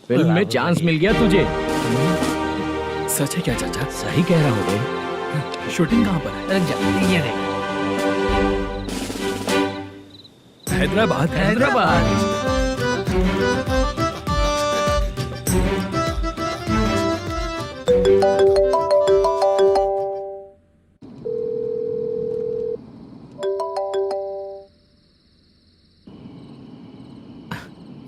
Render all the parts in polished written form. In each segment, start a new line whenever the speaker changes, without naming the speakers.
Film में chance मिल गया तुझे।
सच है क्या चाचा?
सही कह रहा हूँ भाई।
शूटिंग कहाँ पर है?
ये देख।
हैदराबाद।
हैदराबाद।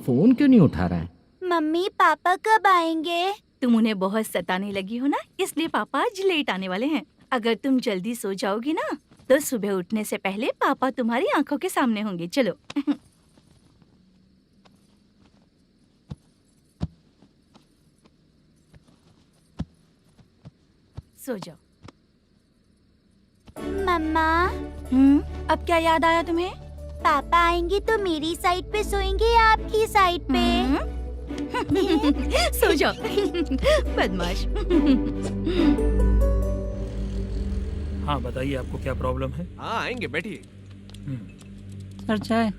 फोन क्यों नहीं उठा रहा है?
मम्मी पापा कब आएंगे?
तुम उन्हें बहुत सताने लगी हो ना, इसलिए पापा आज लेट आने वाले हैं। अगर तुम जल्दी सो जाओगी ना तो सुबह उठने से पहले पापा तुम्हारी आंखों के सामने होंगे। चलो। सो जाओ।
मम्मा
अब क्या याद आया तुम्हें?
पापा आएंगे तो मेरी साइड पे सोएंगे या आपकी साइड पे?
सो जाओ। बदमाश।
हाँ बताइए, आपको क्या प्रॉब्लम है?
हाँ आएंगे, बैठिए।
सर चाय।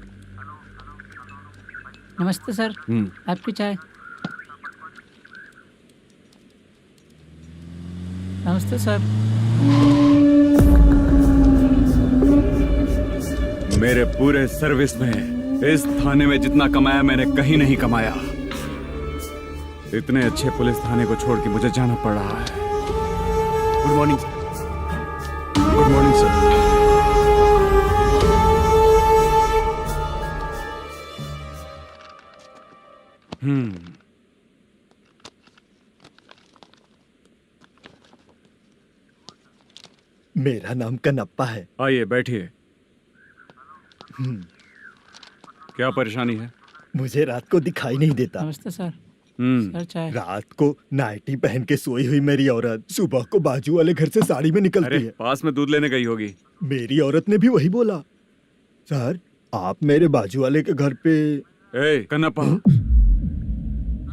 नमस्ते सर, आपकी चाय। नमस्ते सर।
मेरे पूरे सर्विस में इस थाने में जितना कमाया मैंने कहीं नहीं कमाया। इतने अच्छे पुलिस थाने को छोड़ के मुझे जाना पड़ रहा है।
Good morning sir. Good morning sir.
मेरा नाम कनप्पा है।
आइए बैठिए। क्या परेशानी है?
मुझे रात को दिखाई नहीं देता।
नमस्ते सर। सर चाय।
रात को नाइटी पहन के सोई हुई मेरी औरत सुबह को बाजू वाले घर से साड़ी में निकलती
अरे
है।
पास में दूध लेने गई होगी।
मेरी औरत ने भी वही बोला। सर आप मेरे बाजू वाले के घर पे।
ए कन्नप्पा,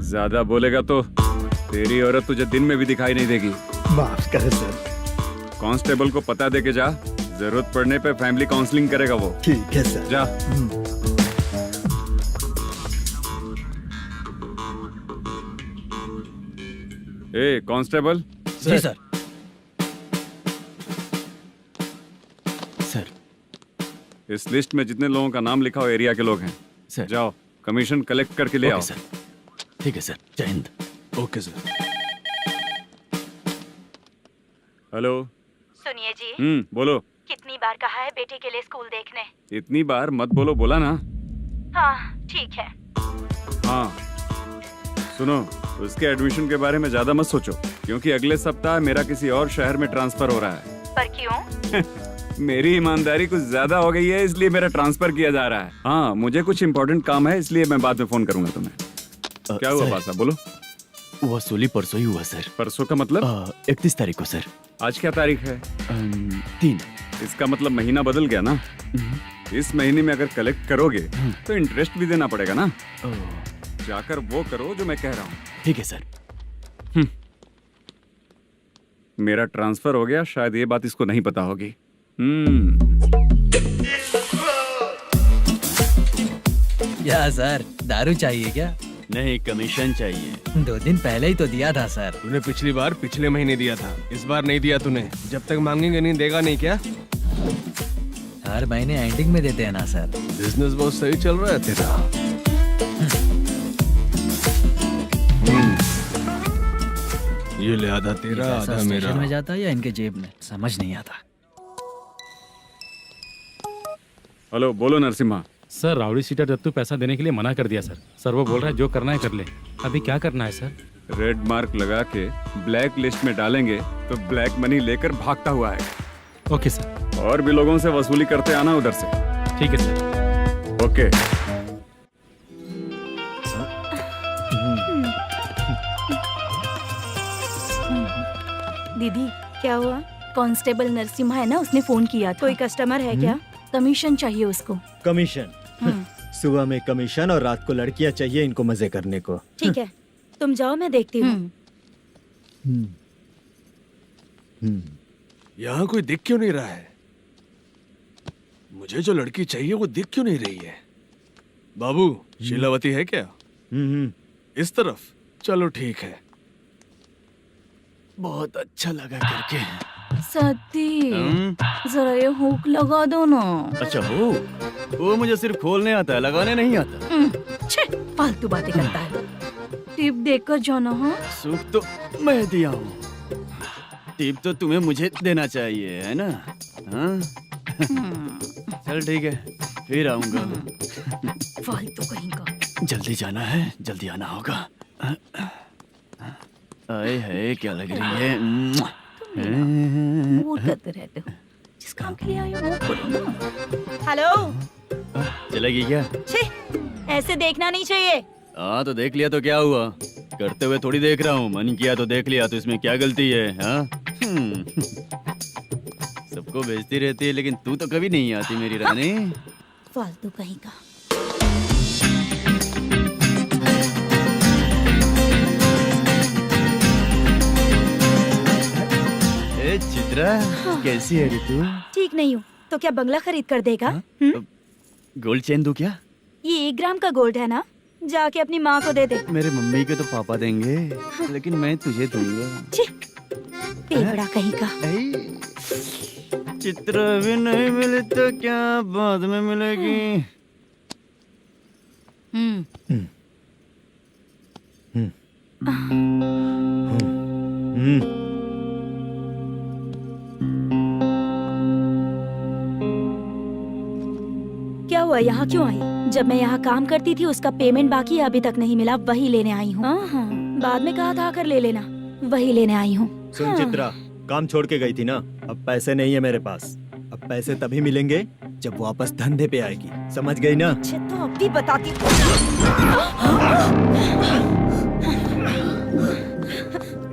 ज्यादा बोलेगा तो तेरी औरत तुझे दिन में भी दिखाई नहीं देगी।
माफ करें सर।
कांस्टेबल को पता दे के जा, जरूरत पड़ने पे फैमिली काउंसलिंग करेगा वो।
ठीक है सर।
जा। ए कांस्टेबल।
जी सर।
सर
इस लिस्ट में जितने लोगों का नाम लिखा हो एरिया के लोग हैं,
सर।
जाओ कमीशन कलेक्ट करके ले आओ।
सर ठीक है सर। जय हिंद।
Okay sir.
हेलो।
सुनिए जी,
बोलो।
कितनी बार कहा है बेटे के लिए स्कूल देखने?
इतनी बार मत बोलो, बोला ना।
हाँ ठीक है।
हाँ सुनो, उसके एडमिशन के बारे में ज्यादा मत सोचो, क्योंकि अगले सप्ताह मेरा किसी और शहर में ट्रांसफर हो रहा है।
पर क्यों?
मेरी ईमानदारी कुछ ज्यादा हो गई है, इसलिए मेरा ट्रांसफर किया जा रहा है। हाँ मुझे कुछ इम्पोर्टेंट काम है, इसलिए मैं बाद में फोन करूंगा तुम्हें। क्या हुआ पासा, बोलो।
वसूली परसों ही हुआ सर।
परसों का मतलब?
31 तारीख को सर।
आज क्या तारीख है?
3।
इसका मतलब महीना बदल गया ना। इस महीने में अगर कलेक्ट करोगे तो इंटरेस्ट भी देना पड़ेगा ना। जाकर वो करो जो मैं कह रहा हूँ।
ठीक है सर।
मेरा ट्रांसफर हो गया, शायद ये बात इसको नहीं पता होगी।
क्या सर, दारू चाहिए क्या?
नहीं, कमीशन चाहिए।
2 दिन पहले ही तो दिया था सर।
तूने पिछली बार पिछले महीने दिया था, इस बार नहीं दिया तूने। जब तक मांगेंगे नहीं देगा नहीं क्या?
हर महीने एंडिंग में देते हैं ना सर।
बिजनेस बहुत सही चल रहा है तेरा। ये ले आधा तेरा, आधा मेरा।
स्टेशन में जाता है या इनके जेब में, समझ नहीं आता।
हेलो, बोलो Narasimha.
Sir rowdy seater Dattu पैसा देने के लिए मना कर दिया सर। सर वो बोल रहा है जो करना है कर ले। अभी क्या करना है सर?
रेड मार्क लगा के ब्लैक लिस्ट में डालेंगे तो ब्लैक मनी लेकर भागता हुआ है।
Okay sir.
और भी लोगों से वसूली करते आना उधर से।
ठीक है सर।
ओके।
दीदी क्या हुआ? कांस्टेबल नरसिम्हा है ना, उसने फोन किया था। कोई कस्टमर है क्या? कमीशन चाहिए उसको।
कमीशन? सुबह में कमीशन और रात को लड़कियां चाहिए इनको मजे करने को।
ठीक है, तुम जाओ, मैं देखती हूँ।
यहाँ कोई दिख क्यों नहीं रहा है? मुझे जो लड़की चाहिए वो दिख क्यों नहीं रही है? बाबू, शीलावती है क्या? इस तरफ। चलो ठीक है, बहुत अच्छा लगा करके।
सती जरा ये हुक लगा दो ना।
अच्छा वो मुझे सिर्फ खोलने आता है, लगाने नहीं आता।
छे, फालतू बातें करता है। टिप देकर जाना। हाँ
सुख तो मैं दिया हूँ, टिप तो तुम्हें मुझे देना चाहिए, है ना? हाँ? चल ठीक है, फिर आऊंगा।
फालतू कहीं का।
जल्दी जाना है, जल्दी आना होगा। आए है क्या लग रही है।
मूड करते रहते हो। जिस काम के लिए आए हो वो करो ना।
हेलो।
चलेगी क्या?
छी, ऐसे देखना नहीं चाहिए।
हाँ तो देख लिया तो क्या हुआ, करते हुए थोड़ी देख रहा हूँ, मन किया तो देख लिया, तो इसमें क्या गलती है? हाँ? सबको भेजती रहती है लेकिन तू तो कभी नहीं आती मेरी रानी।
फालतू कहीं का।
ए चित्रा, कैसी है रे तू?
ठीक नहीं हूँ तो क्या बंगला खरीद कर देगा?
गोल्ड चेन दूं क्या?
ये 1 ग्राम का गोल्ड है ना, जाके अपनी माँ को दे दे।
मेरे मम्मी के तो पापा देंगे, लेकिन मैं तुझे दूंगा।
छी, पेवड़ा कहीं का।
चित्रा भी नहीं मिली तो क्या बाद में मिलेगी?
क्या हुआ, यहाँ क्यों आई? जब मैं यहाँ काम करती थी उसका पेमेंट बाकी है, अभी तक नहीं मिला, वही लेने आई हूँ। बाद में कहा था आकर ले लेना, वही लेने आई हूँ।
सुन चित्रा, काम छोड़ के गई थी ना, अब पैसे नहीं है मेरे पास। अब पैसे तभी मिलेंगे जब वापस धंधे पे आएगी, समझ गई ना?
अच्छा तो अब भी बताती।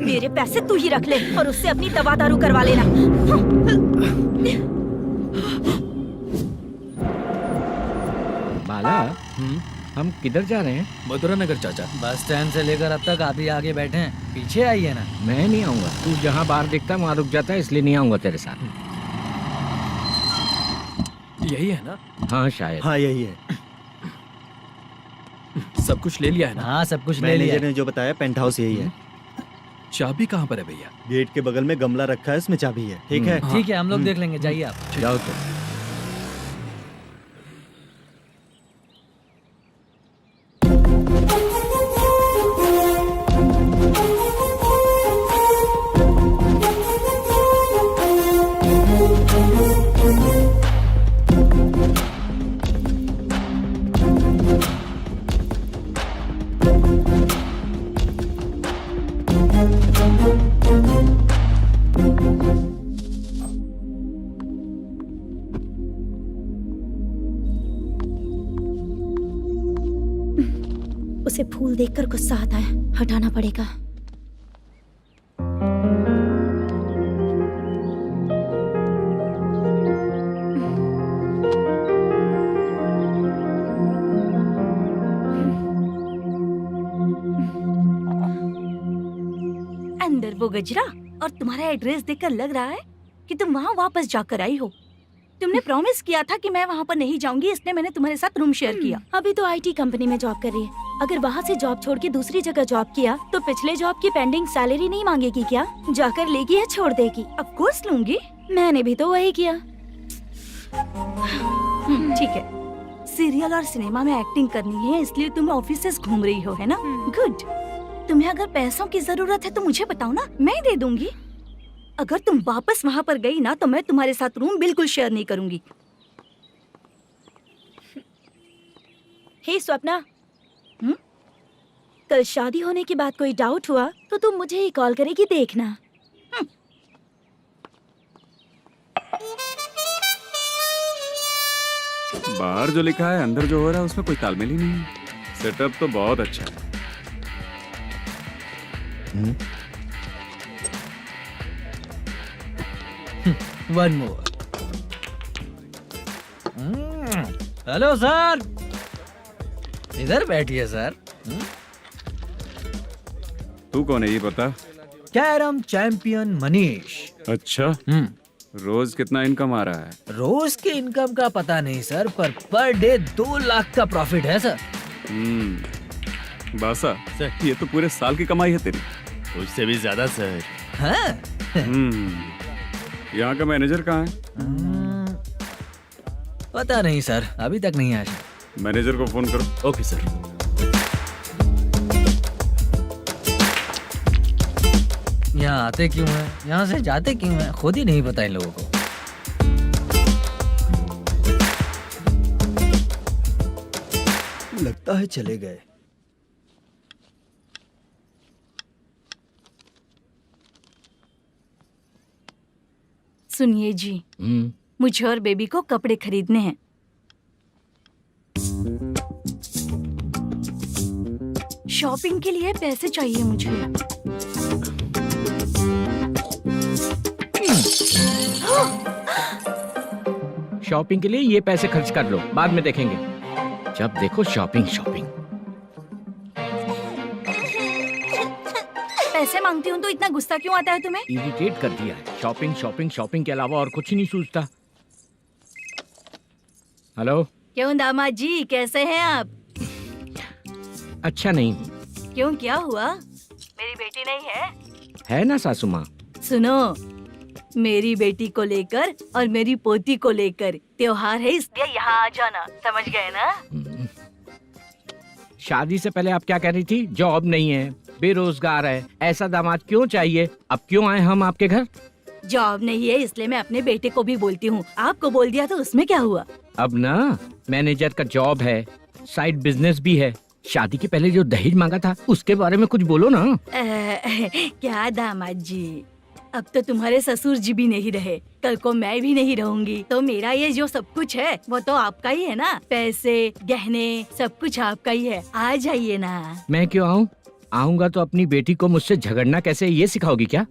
मेरे पैसे तू ही रख ले और उससे अपनी दवा दारू करवा लेना।
बाला, हम किधर जा रहे हैं?
मथुरा नगर चाचा। बस स्टैंड से लेकर अब तक आप ही आगे बैठे हैं, पीछे आइए ना।
मैं नहीं आऊंगा, तू जहाँ बाहर दिखता वहाँ रुक जाता है, इसलिए नहीं आऊंगा तेरे साथ।
यही है ना?
हाँ शायद।
हाँ यही है।
सब कुछ ले लिया है ना?
हाँ सब कुछ ले लिया।
मैनेजर ने जो बताया पेंट हाउस यही है।
चाबी कहाँ पर है भैया?
गेट के बगल में गमला रखा है, इसमें चाबी है। ठीक है?
ठीक है, हम लोग देख लेंगे, जाइए आप।
जाओ तो।
उसे फूल देखकर गुस्सा आता है, हटाना पड़ेगा।
अंदर वो गजरा और तुम्हारा एड्रेस देखकर लग रहा है कि तुम वहाँ वापस जाकर आई हो। तुमने प्रॉमिस किया था कि मैं वहाँ पर नहीं जाऊंगी, इसलिए मैंने तुम्हारे साथ रूम शेयर किया।
अभी तो आईटी कंपनी में जॉब कर रही है। अगर वहाँ से जॉब छोड़ के दूसरी जगह जॉब किया तो पिछले जॉब की पेंडिंग सैलरी नहीं मांगेगी क्या? जाकर लेगी या छोड़ देगी?
ऑफ कोर्स लूंगी।
मैंने भी तो वही किया।
ठीक है, सीरियल और सिनेमा में एक्टिंग करनी है, इसलिए तुम ऑफिसेस घूम रही हो, है ना? गुड। तुम्हें अगर पैसों की जरूरत है तो मुझे बताओ ना, मैं दे दूंगी। अगर तुम वापस वहाँ पर गई ना तो मैं तुम्हारे साथ रूम बिल्कुल शेयर नहीं करूंगी।
हे स्वप्ना, कल शादी होने की बात कोई डाउट हुआ तो तुम मुझे ही कॉल करेगी, देखना।
बाहर जो लिखा है अंदर जो हो रहा है उसमें कोई तालमेल ही नहीं है। सेटअप तो बहुत अच्छा है।
One more. हेलो सर, इधर बैठिए सर।
तू कौन है ये बता?
Carrom champion Manish.
अच्छा, रोज कितना इनकम आ रहा है?
रोज के इनकम का पता नहीं सर, पर डे 2 लाख का प्रॉफिट है सर।
बासा
सर।
ये तो पूरे साल की कमाई है तेरी।
उससे भी ज्यादा सर।
हाँ?
यहाँ का मैनेजर कहाँ है?
पता नहीं सर, अभी तक नहीं आया।
मैनेजर को फोन करो।
Okay sir.
यहाँ आते क्यों हैं, यहाँ से जाते क्यों हैं, खुद ही नहीं पता इन लोगों को।
लगता है चले गए।
सुनिए जी, मुझे और बेबी को कपड़े खरीदने हैं। शॉपिंग के लिए पैसे चाहिए मुझे।
शॉपिंग के लिए ये पैसे खर्च कर लो, बाद में देखेंगे। जब देखो शॉपिंग शॉपिंग।
पैसे मांगती हूँ तो इतना गुस्सा क्यों आता है तुम्हें?
इरिटेट कर दिया है। शॉपिंग शॉपिंग शॉपिंग के अलावा और कुछ नहीं सूझता। हेलो।
क्यों दामाद जी, कैसे हैं आप?
अच्छा नहीं।
क्यों, क्या हुआ? मेरी बेटी नहीं है?
है ना सासू माँ।
सुनो, मेरी बेटी को लेकर और मेरी पोती को लेकर त्योहार है, इसलिए यहाँ आ जाना, समझ गए ना?
शादी से पहले आप क्या कह रही थी? जॉब नहीं है, बेरोजगार है, ऐसा दामाद क्यों चाहिए? अब क्यों आए हम आपके घर?
जॉब नहीं है इसलिए मैं अपने बेटे को भी बोलती हूँ। आपको बोल दिया तो उसमें क्या हुआ?
अब ना मैनेजर का जॉब है, साइड बिजनेस भी है। शादी के पहले जो दहेज मांगा था उसके बारे में कुछ बोलो ना।
क्या दामाद जी, अब तो तुम्हारे ससुर जी भी नहीं रहे, कल को मैं भी नहीं रहूंगी, तो मेरा ये जो सब कुछ है वो तो आपका ही है ना। पैसे, गहने, सब कुछ आपका ही है। आ जाइए ना।
मैं क्यों आऊँ? आऊंगा तो अपनी बेटी को मुझसे झगड़ना कैसे ये सिखाओगी क्या?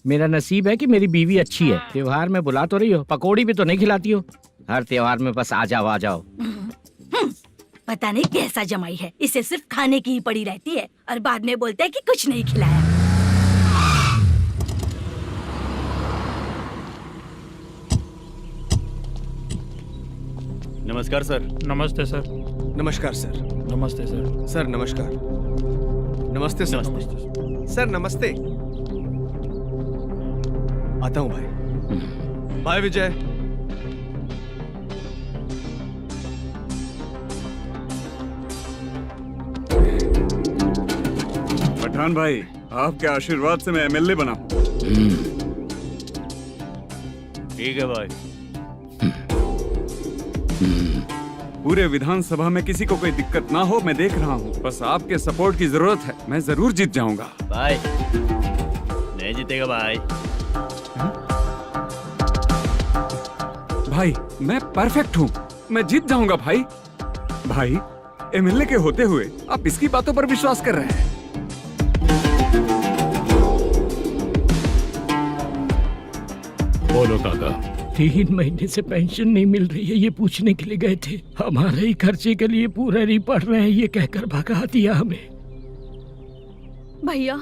मेरा नसीब है कि मेरी बीवी अच्छी है। त्योहार में बुला तो रही हो, पकौड़ी भी तो नहीं खिलाती हो। हर त्योहार में बस आ जाओ आ जाओ।
पता नहीं कैसा जमाई है, इसे सिर्फ खाने की ही पड़ी रहती है और बाद में बोलते हैं कि कुछ नहीं खिलाया।
नमस्कार सर।
नमस्ते सर।
नमस्कार सर।
नमस्ते सर।
सर नमस्कार। नमस्ते सर। सर नमस्ते। आता हूँ भाई। बाय विजय।
पठान भाई, आपके आशीर्वाद से मैं एमएलए बना हूँ।
ठीक है भाई।
पूरे विधानसभा में किसी को कोई दिक्कत ना हो, मैं देख रहा हूँ। बस आपके सपोर्ट की जरूरत है, मैं जरूर जीत जाऊंगा।
भाई नहीं जीतेगा भाई।
भाई मैं परफेक्ट हूँ, मैं जीत जाऊंगा भाई। भाई एमएलए के होते हुए आप इसकी बातों पर विश्वास कर रहे हैं।
बोलो काका।
3 महीने से पेंशन नहीं मिल रही है, ये पूछने के लिए गए थे। हमारे ही खर्चे के लिए पूरा नहीं पड़ रहे हैं, ये कहकर भगा दिया हमें।
भैया,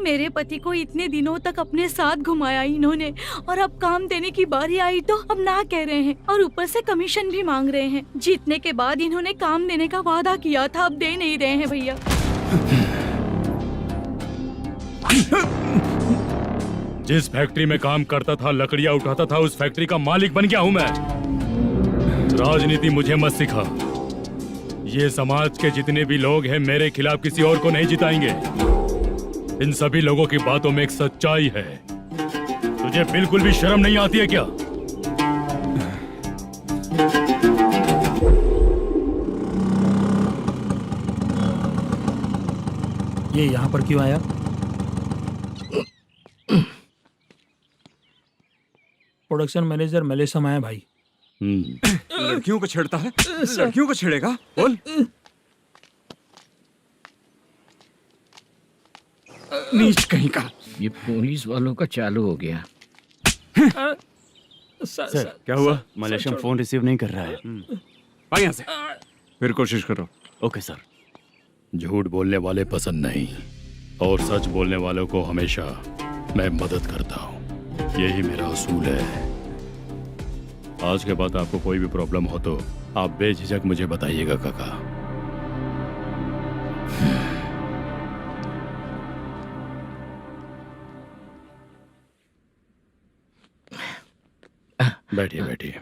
मेरे पति को इतने दिनों तक अपने साथ घुमाया इन्होंने, और अब काम देने की बारी आई तो अब ना कह रहे हैं और ऊपर से कमीशन भी मांग रहे हैं। जीतने के बाद इन्होंने काम देने का वादा किया था, अब दे नहीं रहे हैं भैया।
जिस फैक्ट्री में काम करता था, लकड़ियां उठाता था, उस फैक्ट्री का मालिक बन गया हूं मैं। राजनीति मुझे मत सिखा। ये समाज के जितने भी लोग हैं मेरे खिलाफ किसी और को नहीं जिताएंगे। इन सभी लोगों की बातों में एक सच्चाई है। तुझे बिल्कुल भी शर्म नहीं आती है क्या?
ये यहाँ पर क्यों आया? प्रोडक्शन मैनेजर मलेशम आया भाई।
लड़कियों को छेड़ता है, लड़कियों को छेड़ेगा? बोल। नीच कहीं का।
ये पुलिस वालों का चालू हो गया।
सर क्या हुआ? मलेशियन फोन रिसीव नहीं कर रहा है।
भाई यहाँ से फिर कोशिश करो।
Okay sir.
झूठ बोलने वाले पसंद नहीं, और सच बोलने वालों को हमेशा मैं मदद करता हूँ। यही मेरा असूल है। आज के बाद आपको कोई भी प्रॉब्लम हो तो आप बेझिझक मुझे बताइएगा काका। बैठिए बैठिए।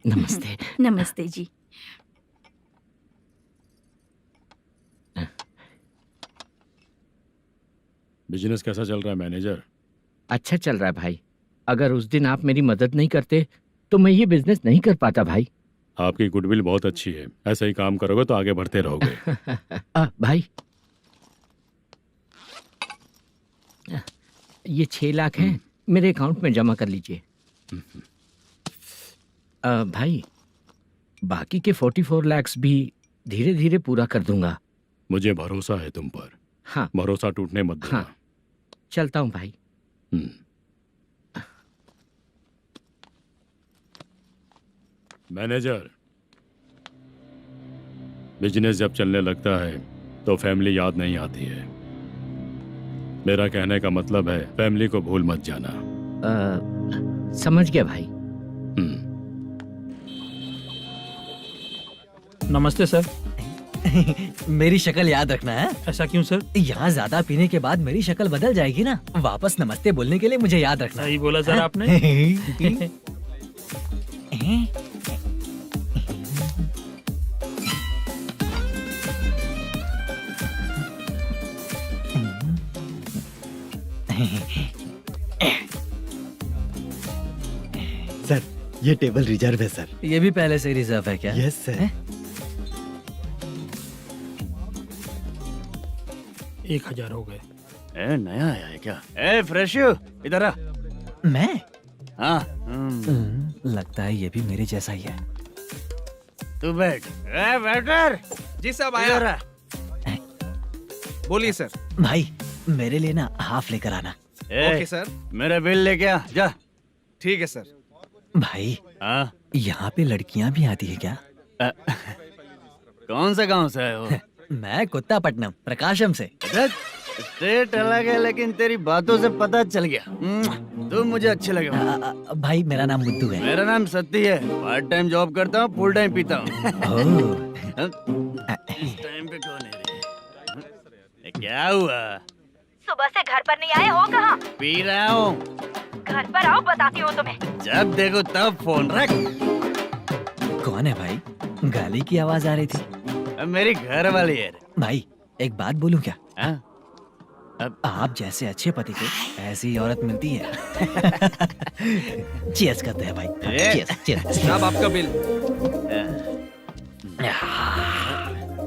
नमस्ते।
नमस्ते जी।
बिजनेस कैसा चल रहा है मैनेजर?
अच्छा चल रहा है भाई। अगर उस दिन आप मेरी मदद नहीं करते तो मैं ये बिजनेस नहीं कर पाता भाई।
आपकी गुडविल बहुत अच्छी है, ऐसा ही काम करोगे तो आगे बढ़ते रहोगे।
भाई ये 6 लाख हैं, मेरे अकाउंट में जमा कर लीजिए। भाई बाकी के 44 लाख भी धीरे धीरे पूरा कर दूंगा।
मुझे भरोसा है तुम पर।
हाँ
भरोसा टूटने मत देना।
हाँ चलता हूँ भाई।
मैनेजर, बिजनेस जब चलने लगता है तो फैमिली याद नहीं आती है। मेरा कहने का मतलब है फैमिली को भूल मत जाना।
समझ गया भाई।
नमस्ते सर।
मेरी शक्ल याद रखना है।
ऐसा क्यों सर?
यहाँ ज्यादा पीने के बाद मेरी शक्ल बदल जाएगी ना। वापस नमस्ते बोलने के लिए मुझे याद रखना।
सही बोला सर आपने।
सर ये टेबल रिजर्व है सर।
ये भी पहले से रिजर्व है क्या?
Yes sir.
1000 हो गए।
ए, नया आया है क्या? ए फ्रेश इधर आ।
मैं?
हाँ
लगता है ये भी मेरे जैसा ही है।
तू बैठ। ए वेटर।
जी साहब
इधर आ।
बोलिए सर।
भाई मेरे लिए ना हाफ लेकर आना।
Okay
sir.
मेरा बिल लेके आ जा।
ठीक है सर।
भाई
हाँ
यहाँ पे लड़कियाँ भी आती है क्या?
कौन सा गांव से आए हो?
मैं कुत्तापट्टनम प्रकाशम से।
स्टेट अलग है लेकिन तेरी बातों से पता चल गया। तुम मुझे अच्छे लगे हो।
भाई मेरा नाम मुद्दू है।
मेरा नाम सत्ती है। पार्ट टाइम जॉब करता हूँ, फुल टाइम पीता हूँ। इस टाइम पे कौन है रे? क्या हुआ?
सुबह से घर पर नहीं आए हो? कहाँ?
पी रहा हूँ।
घर पर आओ, बताती हूँ तुम्हें।
जब देखो तब फोन रख।
कौन है भाई? गाली की आवाज आ रही थी।
मेरी घर वाली है।
भाई एक बात बोलूं क्या?
अब
आप जैसे अच्छे पति को ऐसी औरत मिलती है। चीयर्स करते हैं भाई। Cheers cheers.
साहब आपका बिल।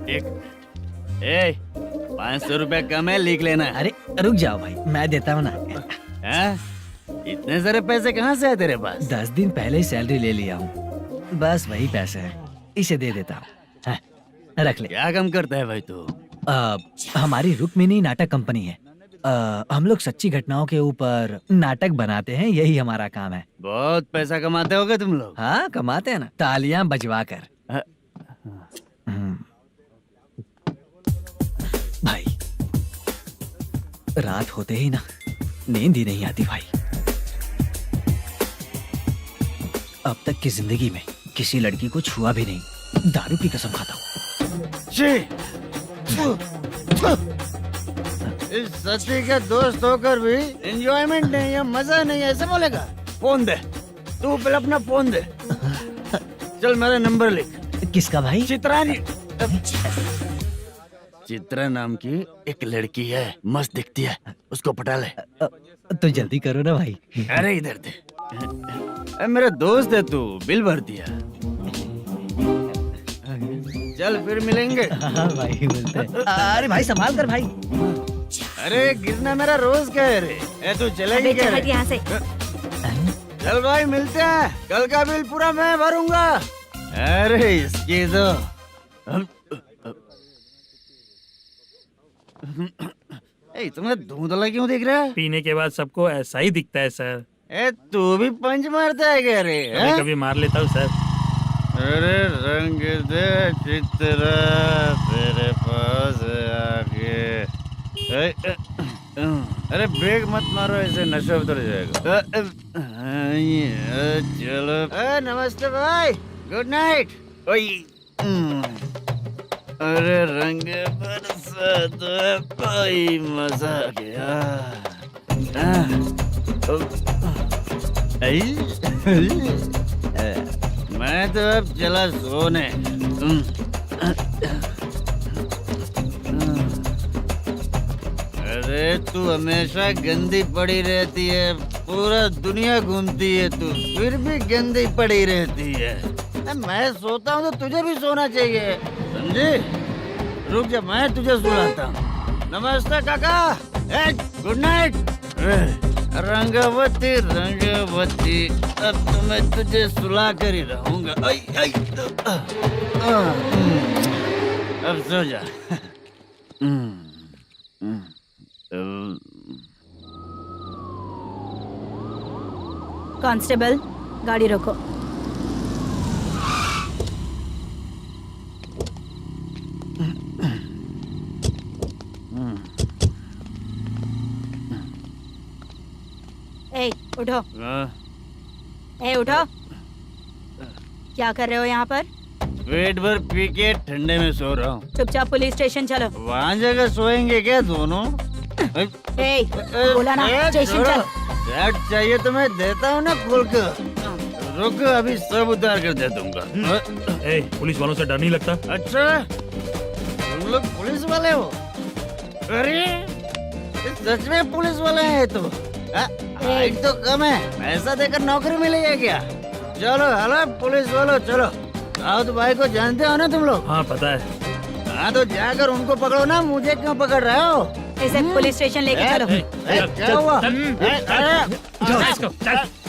एक 500 रुपया कम है, लिख लेना।
अरे रुक जाओ भाई, मैं देता हूँ ना।
इतने सारे पैसे कहाँ से है तेरे पास?
10 दिन पहले ही सैलरी ले लिया हूँ, बस वही पैसे हैं, इसे दे देता हूँ। रख ले।
क्या काम करता है भाई तू?
हमारी रुक्मिनी नाटक कंपनी है। हम लोग सच्ची घटनाओं के ऊपर नाटक बनाते हैं, यही हमारा काम है।
बहुत पैसा कमाते होगे तुम लोग।
हाँ कमाते हैं ना, तालियां बजवा कर। भाई रात होते ही ना नींद ही नहीं आती भाई। अब तक की जिंदगी में किसी लड़की को छुआ भी नहीं, दारू की कसम खाता हूँ।
इस सच्ची के दोस्त होकर भी एंजॉयमेंट नहीं है, मजा नहीं है, ऐसे बोलेगा? फोन दे, तू पहले अपना फोन दे। चल मेरा नंबर लिख।
किसका भाई?
चित्रानी। चित्रा नाम की एक लड़की है, मस्त दिखती है, उसको पटा ले।
तो जल्दी करो ना भाई।
अरे इधर दे। मेरा दोस्त है तू, बिल भर दिया। चल फिर मिलेंगे।
हाँ भाई मिलते हैं। अरे भाई संभाल कर भाई।
अरे गिरना मेरा रोज का है रे। तू चलेगी क्या रे?
यहाँ से।
चल भाई मिलते हैं, कल का बिल पूरा मैं भरूंगा। अरे इसकी तो तुम्हें धुंधला क्यों दिख रहा है?
पीने के बाद सबको ऐसा ही दिखता है सर।
तू भी पंच मारता है क्या रे?
कभी कभी मार लेता हूँ सर।
अरे रंग दे चित्रा तेरे पास आके। अरे ब्रेक मत मारो, ऐसे नशा उतर जाएगा। चलो। नमस्ते भाई, गुड नाइट। अरे रंग बरसात भाई, मजा आ गया। मैं तो अब चला सोने। अरे तू हमेशा गंदी पड़ी रहती है, पूरा दुनिया घूमती है तू, फिर भी गंदी पड़ी रहती है। मैं सोता हूँ तो तुझे भी सोना चाहिए, समझी? रुक जा, मैं तुझे सुलाता हूँ। नमस्ते काका, गुड नाइट। रंगवती रंगवती, अब तो मैं तुझे सुला कर ही रहूंगा। अब सो जा।
कांस्टेबल, गाड़ी रोको। ए, उठो। ए, उठो। क्या कर रहे हो यहाँ पर?
पेट भर पी के ठंडे में सो रहा हूँ।
चुपचाप पुलिस स्टेशन चलो।
वहाँ जगह सोएंगे क्या दोनों?
ए, बोला ना, स्टेशन चल।
शर्ट चाहिए तो मैं देता हूँ ना खोल कर। रुक, अभी सब उतार कर दे दूंगा।
ए, पुलिस वालों से डर नहीं लगता?
अच्छा, तुम लोग पुलिस वाले हो? अरे सच में पुलिस वाले हैं तो? हाइट तो कम है, पैसा देकर नौकरी मिलेगी क्या? चलो हेलो पुलिस वालों, चलो। राउत भाई को जानते हो ना तुम लोग?
हाँ पता है।
हाँ तो जाकर उनको पकड़ो ना, मुझे क्यों पकड़ रहे हो?
इसे पुलिस स्टेशन लेके चलो।
क्या हुआ?
चल।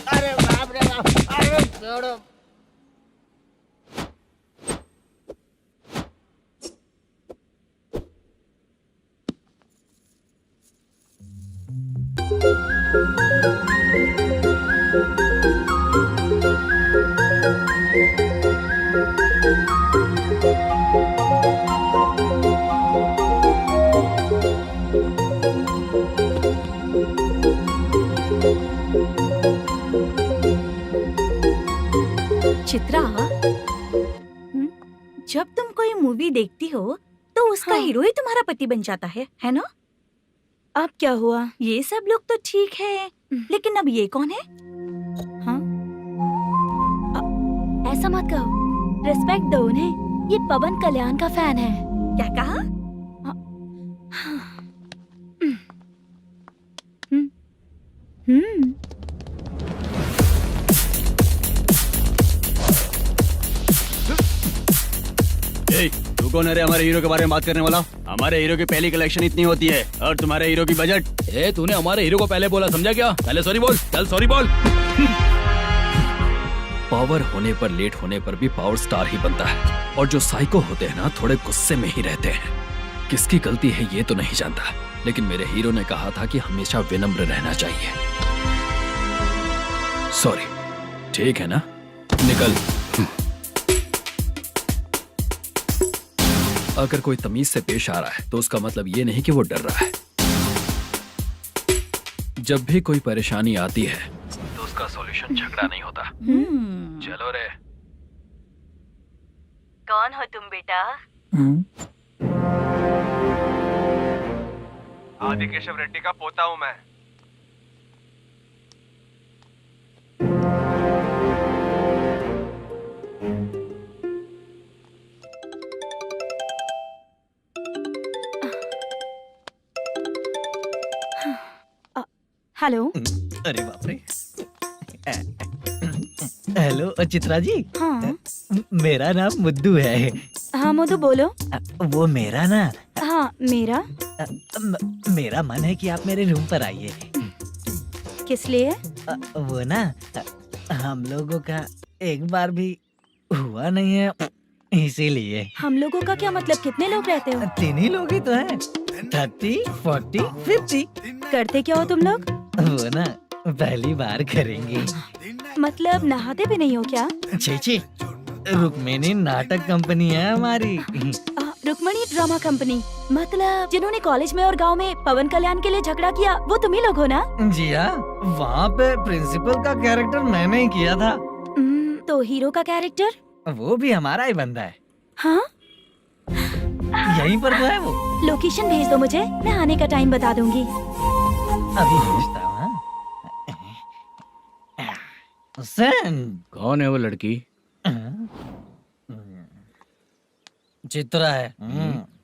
अरे बाप रे बाप, अरे छोड़ो।
चित्रा, जब तुम कोई मूवी देखती हो तो उसका
हाँ।
हीरो ही तुम्हारा पति बन जाता है ना?
अब क्या हुआ?
ये सब लोग तो ठीक है, लेकिन अब ये कौन है?
हाँ? ऐसा मत कहो, रिस्पेक्ट दो उन्हें। ये पवन कल्याण का फैन है।
क्या कहा?
तू कौन है रे हमारे हीरो के बारे में बात करने वाला? हमारे हीरो की पहली कलेक्शन इतनी होती है और तुम्हारे हीरो की बजट।
तूने हमारे हीरो को पहले बोला, समझा क्या? पहले सॉरी बोल, चल सॉरी बोल। पावर होने पर, लेट होने पर भी पावर स्टार ही बनता है। और जो साइको होते हैं ना, थोड़े गुस्से में ही रहते हैं। किसकी गलती है ये तो नहीं जानता, लेकिन मेरे हीरो ने कहा था कि हमेशा विनम्र रहना चाहिए। सॉरी, ठीक है ना? निकल। अगर कोई तमीज से पेश आ रहा है तो उसका मतलब ये नहीं कि वो डर रहा है। जब भी कोई परेशानी आती है तो उसका सॉल्यूशन झगड़ा नहीं होता। चलो रे।
कौन हो तुम बेटा?
आदि केशव रेड्डी का पोता हूँ मैं।
हेलो।
अरे बाप रे। हेलो चित्रा जी।
हाँ।
मेरा नाम मुद्दू है।
हाँ मधु, बोलो।
वो मेरा ना।
हाँ मेरा।
मेरा मन है कि आप मेरे रूम पर आइए।
किस लिए?
वो ना, हम लोगों का एक बार भी हुआ नहीं है, इसीलिए।
हम लोगों का क्या मतलब? कितने लोग रहते हो?
3 ही लोग ही तो हैं। 30, 40, 50।
करते क्या हो तुम लोग?
वो ना पहली बार करेंगे।
मतलब नहाते भी नहीं हो क्या?
छी, रुक्मिणी नाटक कंपनी है हमारी।
Rukmani drama company? मतलब जिन्होंने कॉलेज में और गांव में पवन कल्याण के लिए झगड़ा किया, वो तुम ही लोग हो ना?
जी हाँ, वहाँ पे प्रिंसिपल का कैरेक्टर मैंने ही किया था।
तो हीरो का कैरेक्टर?
वो भी हमारा ही बंदा है।
हाँ?
यहीं पर तो है वो।
लोकेशन भेज दो मुझे, मैं आने का टाइम बता दूंगी।
अभी भेजता हूँ। सेंड।
कौन है वो लड़की?
चित्रा है।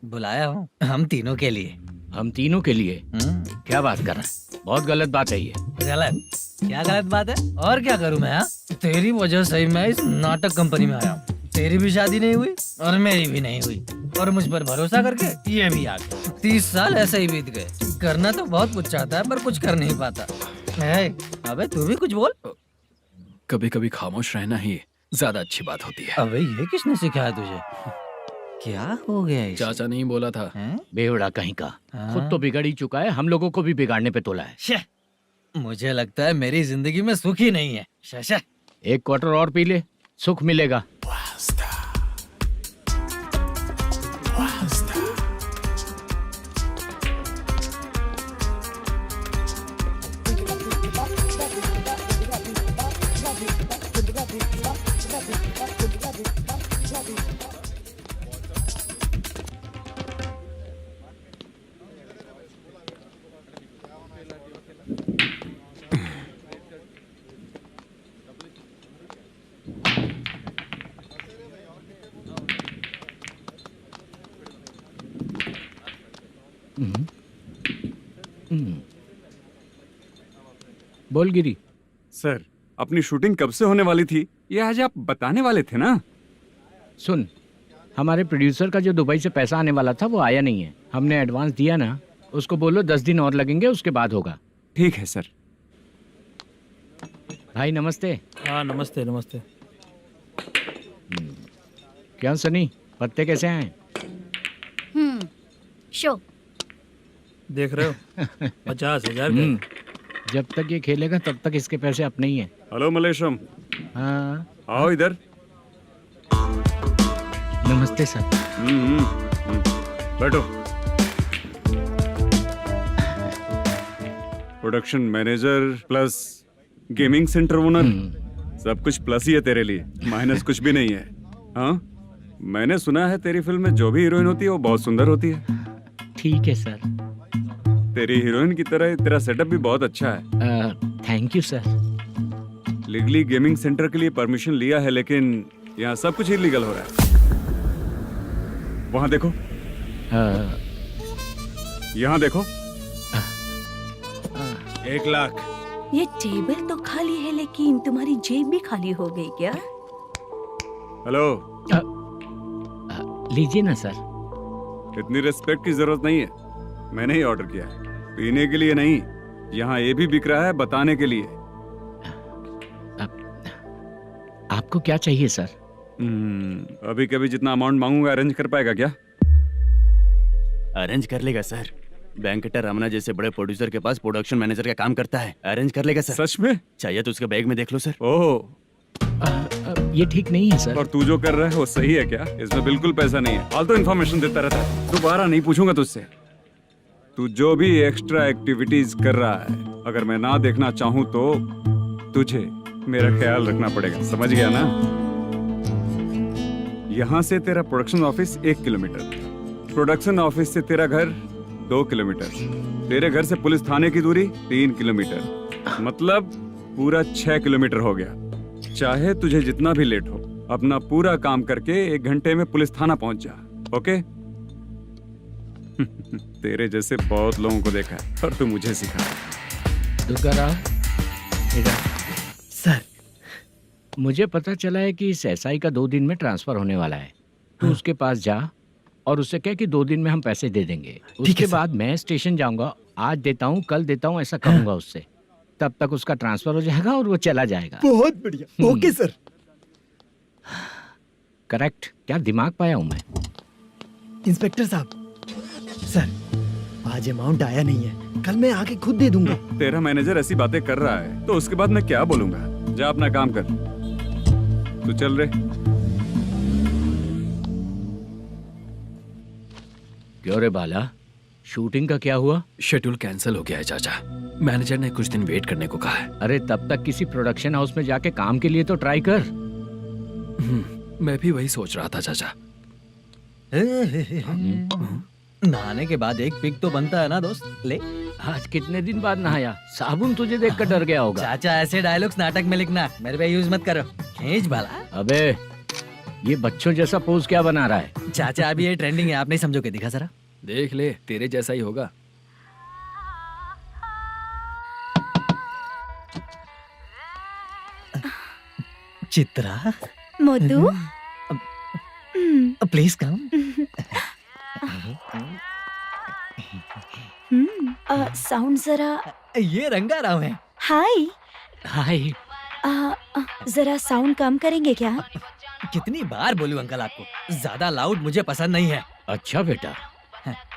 बुलाया हूँ हम तीनों के लिए।
हम तीनों के लिए? क्या बात कर रहा है? बहुत गलत बात है ये।
गलत? क्या गलत बात है? और क्या करूँ मैं? हाँ, तेरी वजह से ही मैं इस नाटक कंपनी में आया हूँ। तेरी भी शादी नहीं हुई और मेरी भी नहीं हुई, और मुझ पर भरोसा करके ये भी आ गया। 30 साल ऐसे ही बीत गए। करना तो बहुत कुछ चाहता है पर कुछ कर नहीं पाता। अबे तू भी कुछ बोल।
कभी कभी खामोश रहना ही ज्यादा अच्छी बात होती है।
अबे ये किसने सिखाया तुझे? क्या हो गया इसे?
चाचा नहीं बोला था।
बेवड़ा कहीं का। खुद तो बिगड़ ही चुका है, हम लोगों को भी बिगाड़ने पे तोला है।
मुझे लगता है मेरी जिंदगी में सुख ही नहीं है। शशा,
एक क्वार्टर और पी ले, सुख मिलेगा। बोल गिरी।
सर, अपनी शूटिंग कब से होने वाली थी ये आज आप बताने वाले थे ना?
सुन, हमारे प्रोड्यूसर का जो दुबई से पैसा आने वाला था वो आया नहीं है। हमने एडवांस दिया ना, उसको बोलो 10 दिन और लगेंगे, उसके बाद होगा।
ठीक है सर।
भाई नमस्ते।
हाँ नमस्ते नमस्ते।
क्या सनी, पत्ते कैसे आए?
शो
देख रहे हो 50,000 का।
जब तक ये खेलेगा तब तक इसके पैसे अपने ही हैं।
हेलो मलेशम।
हाँ
आओ इधर।
नमस्ते सर।
बैठो। Production manager plus gaming centre owner, सब कुछ प्लस ही है तेरे लिए, माइनस कुछ भी नहीं है। हाँ, मैंने सुना है तेरी फिल्म में जो भी हीरोइन होती है वो बहुत सुंदर होती है।
ठीक है सर।
तेरी हीरोइन की तरह तेरा सेटअप भी बहुत अच्छा है।
Thank you sir.
Legally gaming centre के लिए परमिशन लिया है, लेकिन यहाँ सब कुछ इलीगल हो रहा है। वहाँ देखो, यहाँ देखो। 1 लाख।
ये टेबल तो खाली है लेकिन तुम्हारी जेब भी खाली हो गई क्या?
हेलो।
लीजिए ना सर।
इतनी रिस्पेक्ट की जरूरत नहीं है, मैंने ही ऑर्डर किया है। पीने के लिए नहीं, यहाँ ये भी बिक रहा है बताने के लिए।
आपको क्या चाहिए सर?
अभी कभी जितना अमाउंट मांगूंगा अरेंज कर पाएगा क्या?
अरेंज कर लेगा सर। वेंकटर रमना जैसे बड़े प्रोड्यूसर के पास प्रोडक्शन मैनेजर का काम करता है, अरेंज कर लेगा सर।
सच में?
चाहिए तो उसके बैग में देख लो सर।
ओह,
ये ठीक नहीं है सर।
और तू जो कर रहा है वो सही है क्या? इसमें बिल्कुल पैसा नहीं है, फालतू इन्फॉर्मेशन देता रहता है। दोबारा नहीं पूछूंगा तुझसे। तू जो भी एक्स्ट्रा एक्टिविटीज कर रहा है, अगर मैं ना देखना चाहूँ तो तुझे मेरा ख्याल रखना पड़ेगा, समझ गया ना? यहाँ से तेरा production office 1 kilometre, production office से तेरा घर 2 किलोमीटर, तेरे घर से पुलिस थाने की दूरी 3 किलोमीटर, मतलब पूरा 6 किलोमीटर हो गया। चाहे तुझे जितना भी लेट हो, अपना पूरा काम करके 1 घंटे में पुलिस थाना पहुंच जा, ओके? तेरे जैसे बहुत लोगों को देखा है और तू मुझे सिखा।
सर,
मुझे पता चला है कि इस एसआई का 2 दिन में ट्रांसफर होने वाला है। तो उसके पास जा और उससे कह कि 2 दिन में हम पैसे दे देंगे। उसके बाद मैं स्टेशन जाऊंगा, आज देता हूँ कल देता हूँ ऐसा कहूंगा उससे। तब तक उसका ट्रांसफर हो जाएगा और वो चला जाएगा।
बहुत बढ़िया। Okay sir.
करेक्ट। क्या दिमाग पाया हूँ मैं।
इंस्पेक्टर साहब, सर आज अमाउंट आया नहीं है, कल मैं आके खुद दे दूंगा।
तेरा मैनेजर ऐसी बातें कर रहा है तो उसके बाद मैं क्या बोलूंगा? जा अपना काम कर। तू चल रे।
क्यों रे बाला, शूटिंग का क्या हुआ?
शेड्यूल कैंसिल हो गया है चाचा, मैनेजर ने कुछ दिन वेट करने को कहा है।
अरे तब तक किसी प्रोडक्शन हाउस में जाके काम के लिए तो ट्राई कर।
मैं भी वही सोच रहा था चाचा।
नहाने के बाद एक पिक तो बनता है ना दोस्त। ले।
आज कितने दिन बाद नहाया? साबुन तुझे देखकर डर गया होगा।
चाचा ऐसे डायलॉग्स नाटक में लिखना मेरे पे यूज मत करो। खींच बाला।
अबे ये बच्चों जैसा पोज क्या बना रहा है?
चाचा अभी ये ट्रेंडिंग है, आप नहीं समझोगे, दिखा जरा।
देख ले, तेरे जैसा ही होगा।
चित्रा
मोदू
प्लीज कम।
साउंड जरा।
ये रंगाराव है।
हाय।
हाय।
जरा साउंड कम करेंगे क्या?
कितनी बार बोलूं अंकल आपको, ज्यादा लाउड मुझे पसंद नहीं है।
अच्छा बेटा।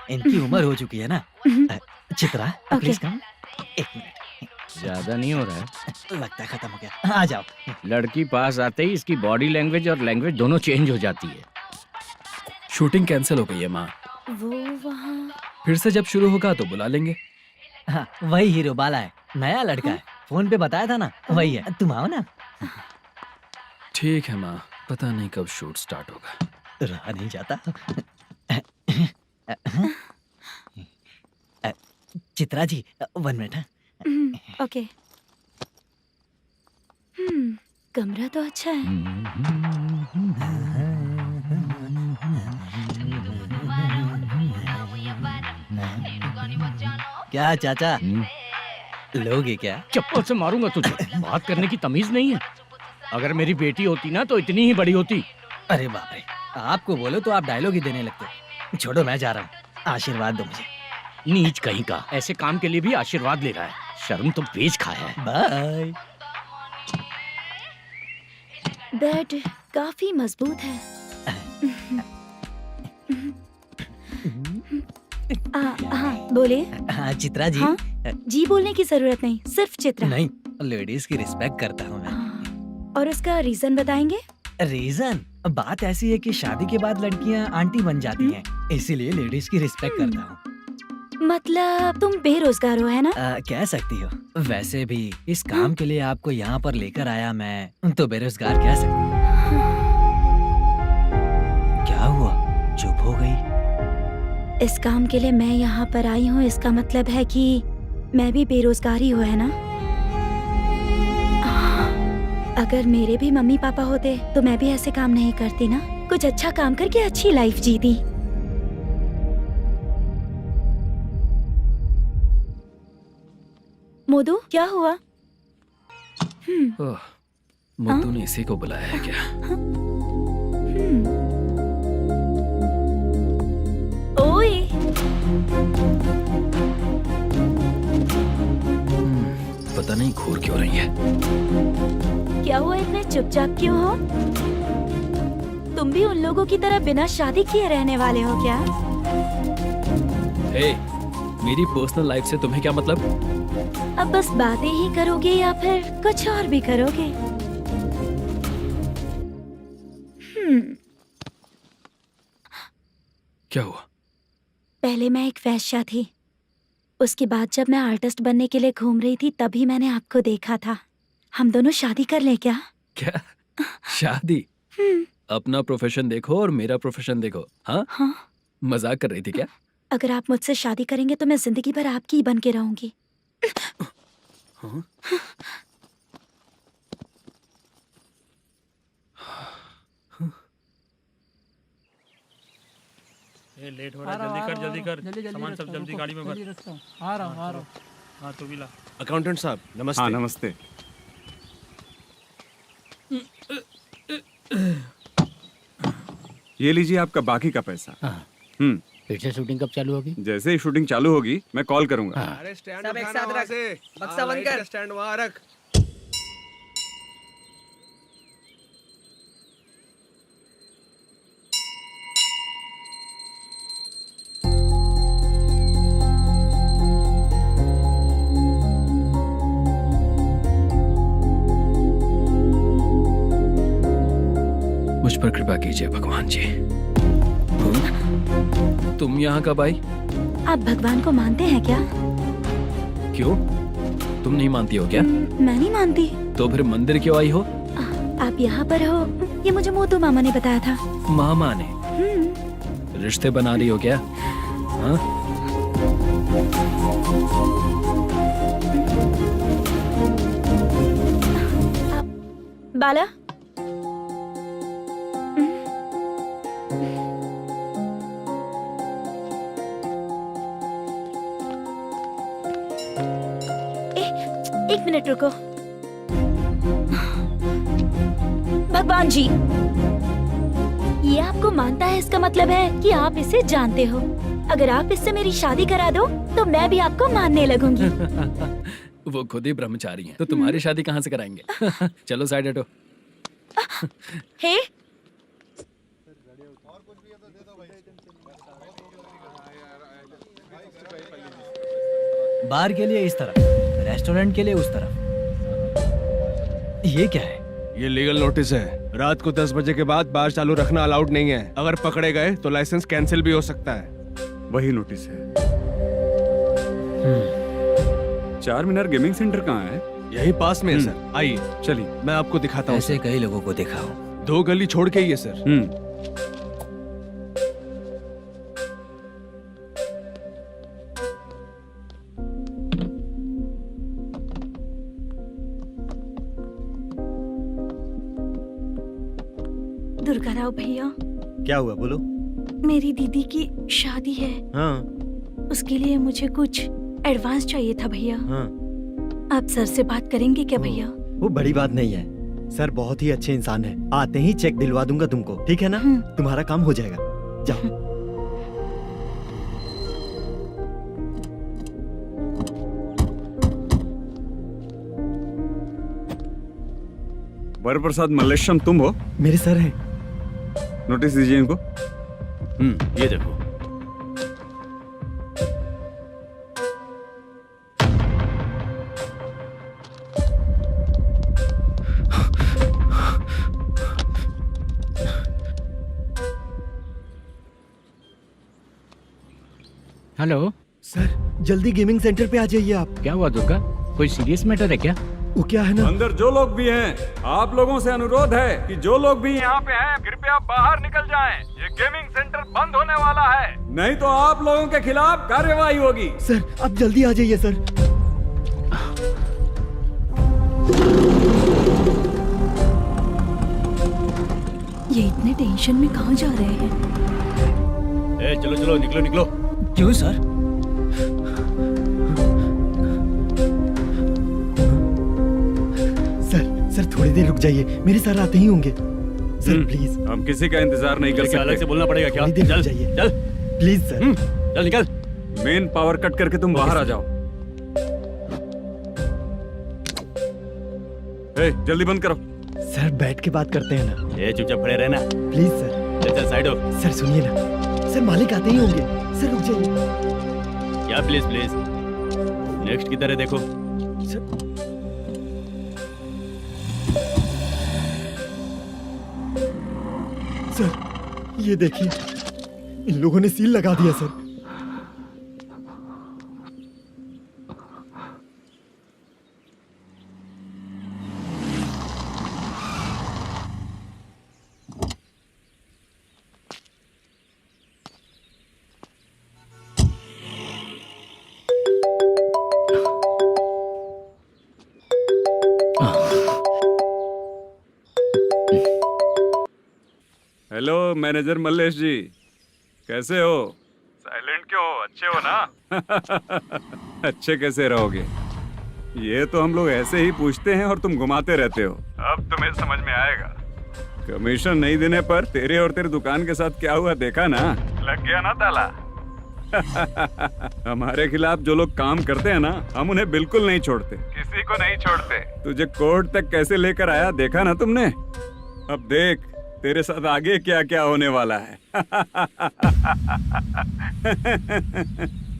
इनकी उम्र हो चुकी है ना। Chitra please come. एक मिनट,
ज्यादा नहीं हो रहा है?
लगता है खत्म हो गया। आ जाओ।
लड़की पास आते ही इसकी बॉडी लैंग्वेज और लैंग्वेज दोनों चेंज हो जाती है।
शूटिंग कैंसिल हो गई है माँ।
वो वहाँ।
फिर से जब शुरू होगा तो बुला लेंगे।
हाँ, वही हीरो बाला है, नया लड़का है। फोन पे बताया था ना, वही है। तुम आओ ना।
ठीक है माँ, पता नहीं कब शूट स्टार्ट होगा।
रहा नहीं जाता। चित्रा जी 1 मिनट।
ओके। कमरा तो अच्छा है।
क्या चाचा, लोगे क्या?
चप्पल से मारूंगा तुझे। बात करने की तमीज नहीं है। अगर मेरी बेटी होती ना तो इतनी ही बड़ी होती।
अरे बाप रे, आपको बोलो तो आप डायलॉग ही देने लगते। छोड़ो, मैं जा रहा हूँ, आशीर्वाद दो मुझे।
नीच कहीं का, ऐसे काम के लिए भी आशीर्वाद ले रहा है। शर्म तो पेच खाया है।
बाय।
बेड काफी मजबूत है। हाँ बोले।
हाँ चित्रा जी।
हाँ? जी बोलने की जरूरत नहीं, सिर्फ चित्रा।
नहीं, लेडीज की रिस्पेक्ट करता हूँ मैं।
और उसका रीजन बताएंगे?
रीजन? बात ऐसी है कि शादी के बाद लड़कियाँ आंटी बन जाती हैं, इसीलिए लेडीज की रिस्पेक्ट करता हूँ।
मतलब तुम बेरोजगार हो, है ना?
कह सकती हो। वैसे भी इस काम के लिए आपको यहाँ पर लेकर आया मैं, तो बेरोजगार कह सकती हूँ। क्या हुआ, चुप हो गई?
इस काम के लिए मैं यहाँ पर आई हूँ, इसका मतलब है कि मैं भी बेरोजगार ही हूँ, है ना? अगर मेरे भी मम्मी पापा होते तो मैं भी ऐसे काम नहीं करती ना। कुछ अच्छा काम करके अच्छी लाइफ जीती। मोदू क्या हुआ?
मुद्दू ने इसी को बुलाया है क्या?
ओए।
पता नहीं घूर क्यों रही है।
क्या हुआ, इतने चुपचाप क्यों हो? तुम भी उन लोगों की तरह बिना शादी किए रहने वाले हो क्या?
हे, मेरी पर्सनल लाइफ से तुम्हें क्या मतलब?
अब बस बातें ही करोगे या फिर कुछ और भी करोगे?
क्या हुआ?
पहले मैं एक वेश्या थी, उसके बाद जब मैं आर्टिस्ट बनने के लिए घूम रही थी तभी मैंने आपको देखा था। हम दोनों शादी कर ले क्या?
क्या शादी? अपना प्रोफेशन देखो और मेरा प्रोफेशन देखो। हाँ?
हाँ।
मजाक कर रही थी क्या?
अगर आप मुझसे शादी करेंगे तो मैं जिंदगी भर आपकी ही बन के रहूंगी।
हाँ?
ये लेट हो रहा है, जल्दी कर सामान सब जल्दी गाड़ी में भर।
आ रहा हूँ।
हाँ तू भी ला।
अकाउंटेंट साहब नमस्ते।
हाँ नमस्ते। ये लीजिए आपका बाकी का पैसा।
फिर से शूटिंग कब चालू होगी?
जैसे ही शूटिंग चालू होगी मैं कॉल करूंगा।
अरे स्टैंड सब एक साथ रख, बक्सा बंद कर। स्टैंड वहाँ रख।
मुझ पर कृपा कीजिए भगवान जी। तुम यहाँ कब आई?
आप भगवान को मानते हैं क्या?
क्यों, तुम नहीं मानती हो क्या?
मैं नहीं मानती।
तो फिर मंदिर क्यों आई हो?
आप यहाँ पर हो ये मुझे मोदू मामा ने बताया था।
मामा ने? रिश्ते बना रही हो क्या? हाँ?
बाला, एक मिनट रुको। भगवान जी, ये आपको मानता है, इसका मतलब है कि आप इसे जानते हो। अगर आप इससे मेरी शादी करा दो तो मैं भी आपको मानने लगूंगी।
वो खुद ही ब्रह्मचारी हैं, तो तुम्हारी शादी कहाँ से कराएंगे? चलो साइड हटो।
हे,
बार के लिए इस तरफ, रेस्टोरेंट के लिए उस तरफ। ये क्या है?
ये लीगल नोटिस है। रात को 10 बजे के बाद बार चालू रखना अलाउड नहीं है। अगर पकड़े गए तो लाइसेंस कैंसिल भी हो सकता है।
वही नोटिस है। चार मीनार गेमिंग सेंटर कहाँ है?
यही पास में है सर। आइए
चलिए।
मैं आपको दिखाता हूँ।
ऐसे कई लोगों को देखा हूँ।
2 गली छोड़ के ही है सर।
दुर्गा राव भैया,
क्या हुआ बोलो।
मेरी दीदी की शादी है।
हाँ
उसके लिए मुझे कुछ एडवांस चाहिए था भैया।
हाँ।
आप सर से बात करेंगे क्या भैया?
वो बड़ी बात नहीं है। सर बहुत ही अच्छे इंसान है। आते ही चेक दिलवा दूंगा तुमको, ठीक है ना? तुम्हारा काम हो जाएगा। जाओ।
वरप्रसाद मल्लेश्वरम तुम हो?
मेरे सर हैं।
नोटिस दीजिए इनको।
ये देखो।
हेलो
सर, जल्दी गेमिंग सेंटर पे आ जाइए आप।
क्या हुआ दुर्गा? कोई सीरियस मैटर है क्या?
वो क्या है ना,
अंदर जो लोग भी हैं, आप लोगों से अनुरोध है कि जो लोग भी यहाँ पे हैं, कृपया बाहर निकल जाएं। ये गेमिंग सेंटर बंद होने वाला है, नहीं तो आप लोगों के खिलाफ कार्यवाही होगी।
सर आप जल्दी आ जाइए सर।
ये इतने टेंशन में कहाँ जा रहे हैं?
चलो चलो, निकलो निकलो।
क्यों सर?
सर थोड़ी देर रुक जाइए, मेरे सर आते ही होंगे। Sir please.
हम किसी का इंतजार नहीं कर सकते।
अलग से बोलना पड़ेगा क्या?
थोड़ी देर
चल
रुक जाइए।
चल
प्लीज सर।
चल निकल।
मेन पावर कट करके तुम बाहर आ जाओ। जल्दी बंद करो।
सर बैठ के बात करते हैं ना।
चुपचाप खड़े रहना।
Please sir.
चल चल साइड हो।
सर सुनिए ना, सर मालिक आते ही होंगे। सर रुक जाइए।
क्या प्लीज प्लीज? नेक्स्ट की तरह देखो।
सर ये देखिए, इन लोगों ने सील लगा दिया सर।
हेलो मैनेजर मल्लेश जी, कैसे हो? साइलेंट क्यों हो? अच्छे हो ना? अच्छे कैसे रहोगे? ये तो हम लोग ऐसे ही पूछते हैं और तुम घुमाते रहते हो। अब तुम्हें समझ में आएगा। कमीशन नहीं देने पर तेरे और तेरी दुकान के साथ क्या हुआ देखा ना? लग गया ना ताला। हमारे खिलाफ जो लोग काम करते हैं ना, हम उन्हें बिल्कुल नहीं छोड़ते, किसी को नहीं छोड़ते। तुझे कोर्ट तक कैसे लेकर आया देखा ना तुमने? अब देख तेरे साथ आगे क्या क्या होने वाला है।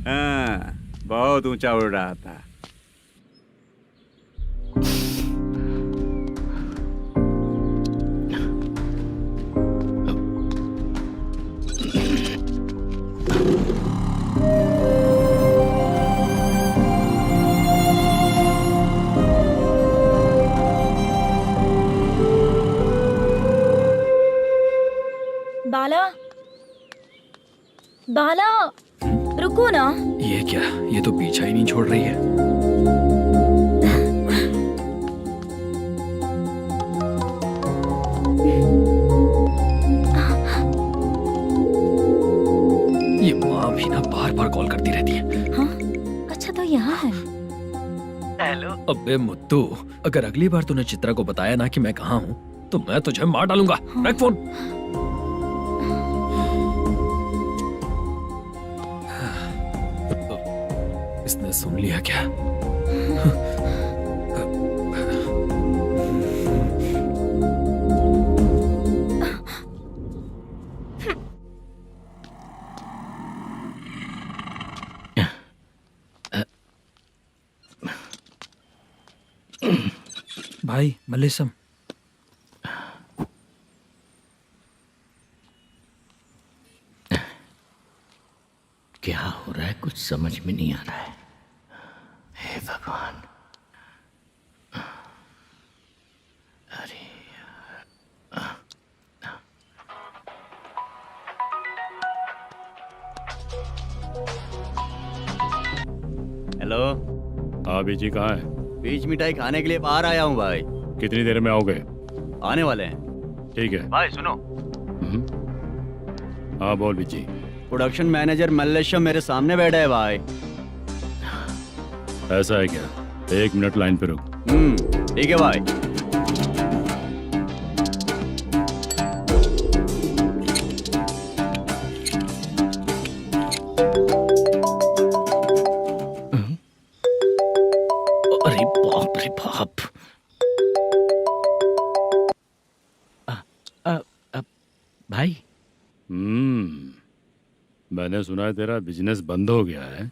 हाँ, बहुत ऊंचा उड़ रहा था।
बाला, बाला, रुको ना।
ये क्या, ये तो पीछा ही नहीं छोड़ रही है। ये माँ भी ना बार बार कॉल करती रहती है।
हाँ, अच्छा तो यहाँ है।
हेलो।
अबे मुत्तू, अगर अगली बार तूने चित्रा को बताया ना कि मैं कहाँ हूँ तो मैं तुझे मार डालूंगा। रख फोन। इसने सुन लिया क्या? भाई मल्लेशम,
क्या हो रहा है कुछ समझ में नहीं आ रहा है। हे भगवान। अरे
हेलो।
हाँ बीजी कहाँ है?
बीच मिठाई खाने के लिए बाहर आया हूँ भाई।
कितनी देर में आओगे?
आने वाले हैं।
ठीक है।
भाई सुनो,
हाँ बोल बीजी।
प्रोडक्शन मैनेजर मल्लेशम मेरे सामने बैठा है भाई।
ऐसा है क्या? 1 मिनट लाइन पे रुक।
ठीक है भाई।
अरे बाप रे बाप। भाई।
मैंने सुना है तेरा बिजनेस बंद हो गया है।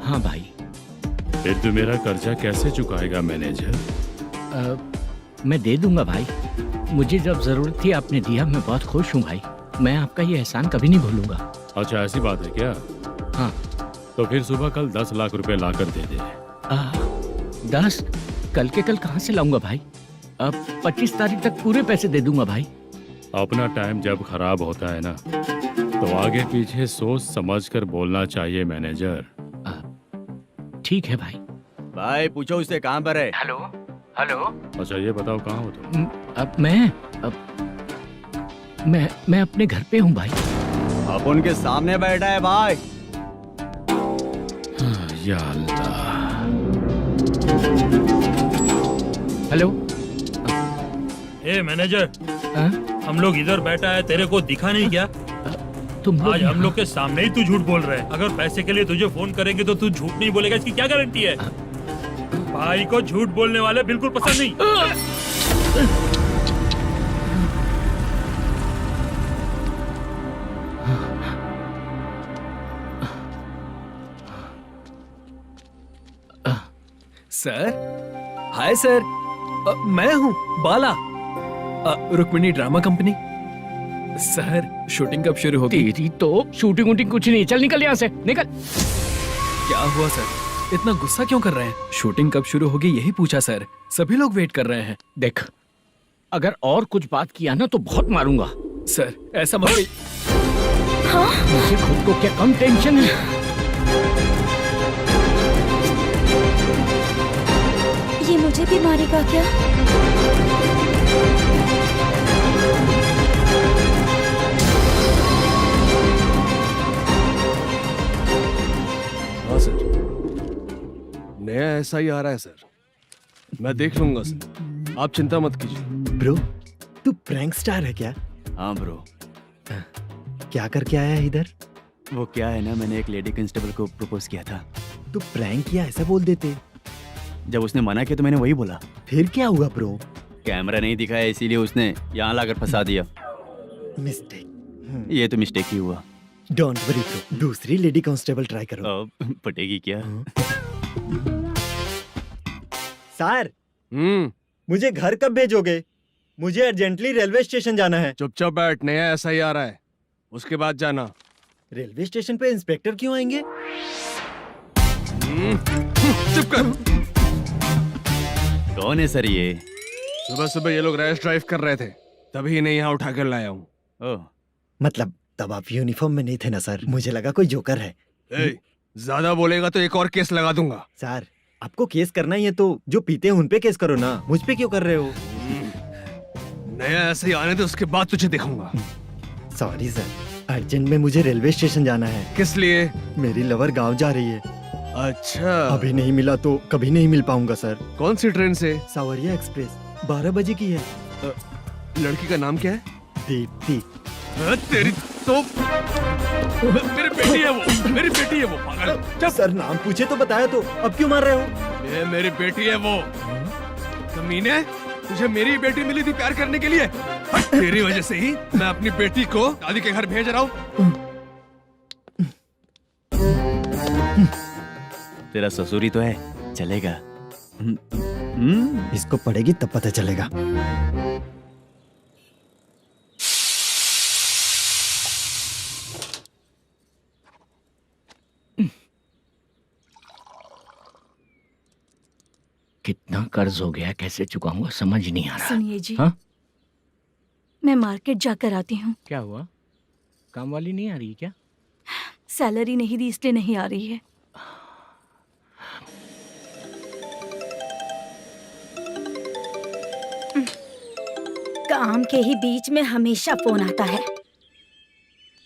हाँ भाई।
फिर तू मेरा कर्जा कैसे चुकाएगा मैनेजर?
मैं दे दूंगा भाई। मुझे जब जरूरत थी आपने दिया, मैं बहुत खुश हूँ भाई। मैं आपका ये एहसान कभी नहीं भूलूंगा।
अच्छा ऐसी बात है क्या?
हाँ।
तो फिर सुबह कल 10 लाख रुपए लाकर दे दे।
10? कल के कल कहाँ से लाऊंगा भाई? अब 25 तारीख तक पूरे पैसे दे दूंगा भाई।
अपना टाइम जब खराब होता है ना तो आगे पीछे सोच समझ कर बोलना चाहिए मैनेजर।
ठीक है भाई।
भाई पूछो उससे कहाँ पर है।
Hello hello.
अच्छा ये बताओ कहाँ हो तुम?
अब मैं अपने घर पे हूँ भाई।
अब उनके सामने बैठा है भाई।
या अल्लाह।
हेलो।
ए मैनेजर, हम लोग इधर बैठा है, तेरे को दिखा नहीं क्या?
तुम
आज हम लोग के सामने ही तू झूठ बोल रहा है। अगर पैसे के लिए तुझे फोन करेंगे तो तू झूठ नहीं बोलेगा, इसकी क्या गारंटी है? भाई को झूठ बोलने वाले बिल्कुल पसंद नहीं।
सर, हाय सर, मैं हूँ Bala, Rukmini drama company. Sir shooting कब शुरू होगी?
तेरी तो शूटिंग वूटिंग कुछ नहीं। चल निकल यहाँ से, निकल।
क्या हुआ सर, इतना गुस्सा क्यों कर रहे हैं? शूटिंग कब शुरू होगी यही पूछा सर, सभी लोग वेट कर रहे हैं।
देख, अगर और कुछ बात किया ना तो बहुत मारूंगा।
सर ऐसा मत।
हाँ?
मुझे खुद को क्या कम टेंशन है?
ये मुझे भी मारेगा क्या?
हाँ सर, नया ऐसा ही आ रहा है सर। मैं देख लूंगा सर, आप चिंता मत कीजिए।
ब्रो, तू प्रैंक स्टार है क्या?
हाँ ब्रो।
क्या करके आया है इधर?
वो क्या है ना, मैंने एक लेडी कांस्टेबल को प्रपोज किया था।
तू प्रैंक किया ऐसा बोल देते।
जब उसने मना किया तो मैंने वही बोला।
फिर क्या हुआ ब्रो?
कैमरा नहीं दिखाया इसीलिए उसने यहाँ लाकर फंसा दिया।
मिस्टेक।
ये तो मिस्टेक ही हुआ।
डोंट वरी ब्रो, दूसरी लेडी कांस्टेबल ट्राई करो।
पटेगी क्या?
सर, मुझे घर कब भेजोगे? मुझे अर्जेंटली रेलवे स्टेशन जाना है।
चुपचाप बैठ, नया ऐसा ही आ रहा है, उसके बाद जाना।
रेलवे स्टेशन पे इंस्पेक्टर क्यों आएंगे?
चुप कर।
कौन है सर ये?
सुबह सुबह ये लोग रैश ड्राइव कर रहे थे, तभी इन्हें यहाँ उठा कर लाया हूँ।
मतलब तब आप यूनिफॉर्म में नहीं थे ना सर, मुझे लगा कोई जोकर है।
ज्यादा बोलेगा तो एक और केस लगा दूंगा।
सर आपको केस करना ही है तो जो पीते हैं उन पे केस करो ना, मुझ पे क्यों कर रहे हो?
नया ऐसे ही आने दे, उसके बाद तुझे दिखाऊंगा।
सॉरी सर, अर्जेंट में मुझे रेलवे स्टेशन जाना है।
किस लिए?
मेरी लवर गांव जा रही है।
अच्छा,
अभी नहीं मिला तो कभी नहीं मिल पाऊंगा सर।
कौन सी ट्रेन से?
सावरिया एक्सप्रेस 12 बजे की है।
लड़की का नाम क्या है?
दीप्ति।
तेरी तो मेरी बेटी है वो, मेरी बेटी है वो, पागल।
सर नाम पूछे तो बताया तो अब क्यों मार रहे हो?
ये मेरी बेटी है वो। कमीने, तुझे मेरी बेटी मिली थी प्यार करने के लिए। तेरी वजह से ही मैं अपनी बेटी को दादी के घर भेज रहा हूँ।
तेरा ससुरी तो है, चलेगा।
इसको पड़ेगी तब पता चलेगा।
कितना कर्ज हो गया, कैसे चुकाऊंगा समझ नहीं आ रहा।
सुनिए जी,
हाँ?
मैं मार्केट जाकर आती हूँ।
क्या हुआ? काम वाली नहीं आ रही क्या?
सैलरी नहीं दी इसलिए नहीं आ रही है।
काम के ही बीच में हमेशा फोन आता है।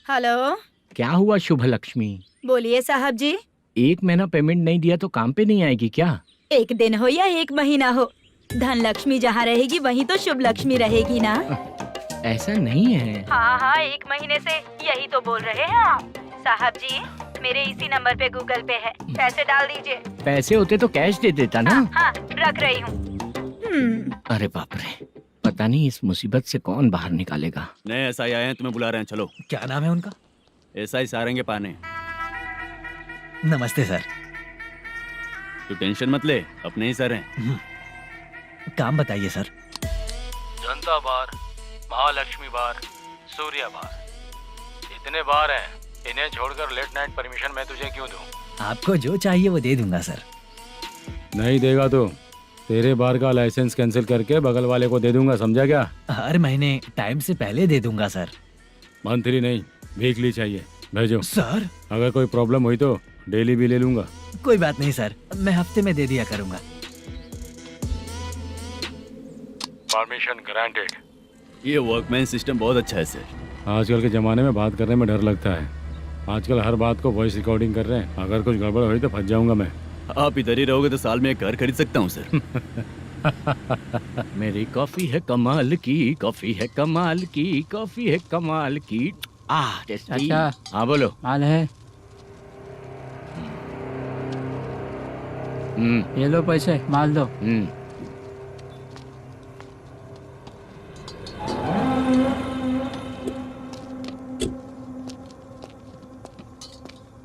हेलो,
क्या हुआ शुभ लक्ष्मी?
बोलिए साहब जी।
1 महीना पेमेंट नहीं दिया तो काम पे नहीं आएगी क्या?
1 दिन हो या 1 महीना हो, धन लक्ष्मी जहाँ रहेगी वहीं तो शुभ लक्ष्मी रहेगी ना।
ऐसा नहीं है।
हाँ, 1 महीने से यही तो बोल रहे हैं आप। साहब जी, मेरे इसी नंबर पे गूगल पे है, पैसे डाल दीजिए।
पैसे होते तो कैश दे देता ना।
हाँ, रख रही हूँ।
अरे बाप रे, पता नहीं इस मुसीबत से कौन बाहर निकालेगा।
नए एसआई आए हैं, तुम्हें बुला रहे हैं, चलो।
क्या नाम है उनका?
एसआई सारंगे पाने।
नमस्ते सर।
तू टेंशन मत ले, अपने ही सर हैं।
काम बताइए सर।
जनता बार, महालक्ष्मी बार, सूर्या बार, इतने बार हैं। इन्हें छोड़कर लेट नाइट परमिशन मैं तुझे क्यों दूं?
आपको जो चाहिए वो दे दूंगा सर।
नहीं देगा तो तेरे बार का लाइसेंस कैंसिल करके बगल वाले को दे दूंगा, समझा क्या?
हर महीने टाइम से पहले दे दूंगा सर।
मंथली नहीं, वीकली चाहिए, भेजो।
सर
अगर कोई प्रॉब्लम हुई तो डेली भी ले लूंगा।
कोई बात नहीं सर, मैं हफ्ते में दे दिया करूंगा।
Permission granted.
ये वर्कमैन सिस्टम बहुत अच्छा है सर।
आजकल के ज़माने में बात करने में डर लगता है। आजकल हर बात को वॉइस रिकॉर्डिंग कर रहे हैं। अगर कुछ गड़बड़ हुई तो फंस जाऊंगा मैं।
आप इधर ही रहोगे तो साल में एक घर खरीद सकता हूँ सर।
मेरी कॉफी है कमाल की, कॉफी है कमाल की, कॉफी है कमाल की। टेस्टी।
अच्छा।
हाँ बोलो।
माल है, ये लो पैसे, माल दो।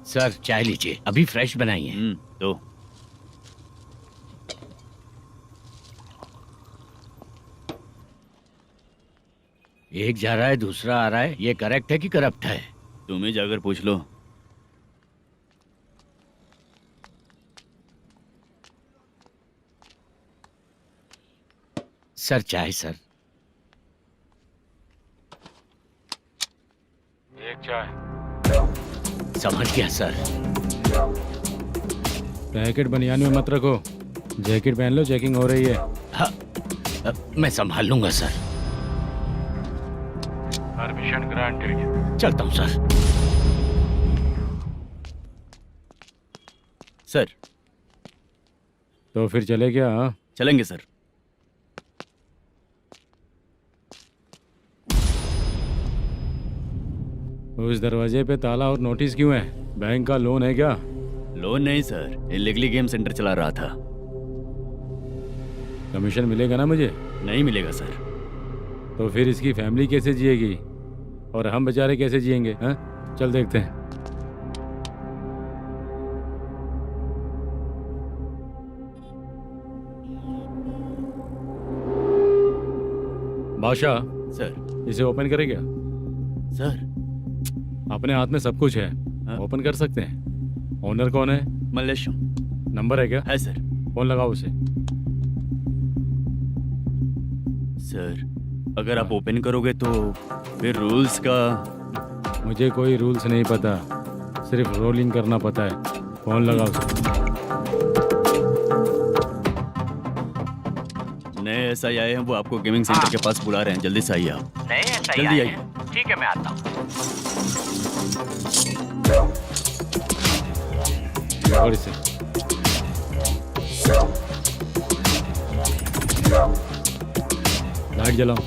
सर चाय लीजिए, अभी फ्रेश बनाई है।
तो
एक जा रहा है दूसरा आ रहा है, ये करेक्ट है कि करप्ट है?
तुम ही जाकर पूछ लो।
सर चाय सर।
एक चाय।
समझ गया सर।
पैकेट बनियान में मत रखो, जैकेट पहन लो, चेकिंग हो रही है।
हाँ, मैं संभाल लूंगा सर।
Permission granted.
चलता हूँ सर।
सर
तो फिर चले क्या? हाँ?
चलेंगे सर।
उस दरवाजे पे ताला और नोटिस क्यों है? बैंक का लोन है क्या?
लोन नहीं सर, इलीगली गेम सेंटर चला रहा था।
कमीशन मिलेगा ना मुझे?
नहीं मिलेगा सर।
तो फिर इसकी फैमिली कैसे जिएगी और हम बेचारे कैसे जिएंगे? हाँ, चल देखते हैं। बादशाह
सर।
इसे ओपन करे क्या?
सर
अपने हाथ में सब कुछ है, ओपन कर सकते हैं। ओनर कौन है?
मल्लेशम।
नंबर है क्या?
है सर।
फोन लगाओ उसे।
सर अगर आप ओपन करोगे तो फिर रूल्स का
मुझे कोई रूल्स नहीं पता, सिर्फ रोलिंग करना पता है। फोन लगाओ उसे।
नए SI आए हैं, वो आपको गेमिंग सेंटर के पास बुला रहे हैं, जल्दी से आइए आप।
नए ऐसा ही
जल्दी
आए
आइए।
हैं। ठीक है, मैं आता हूँ।
पकड़ इसे। लाइट जलाओ।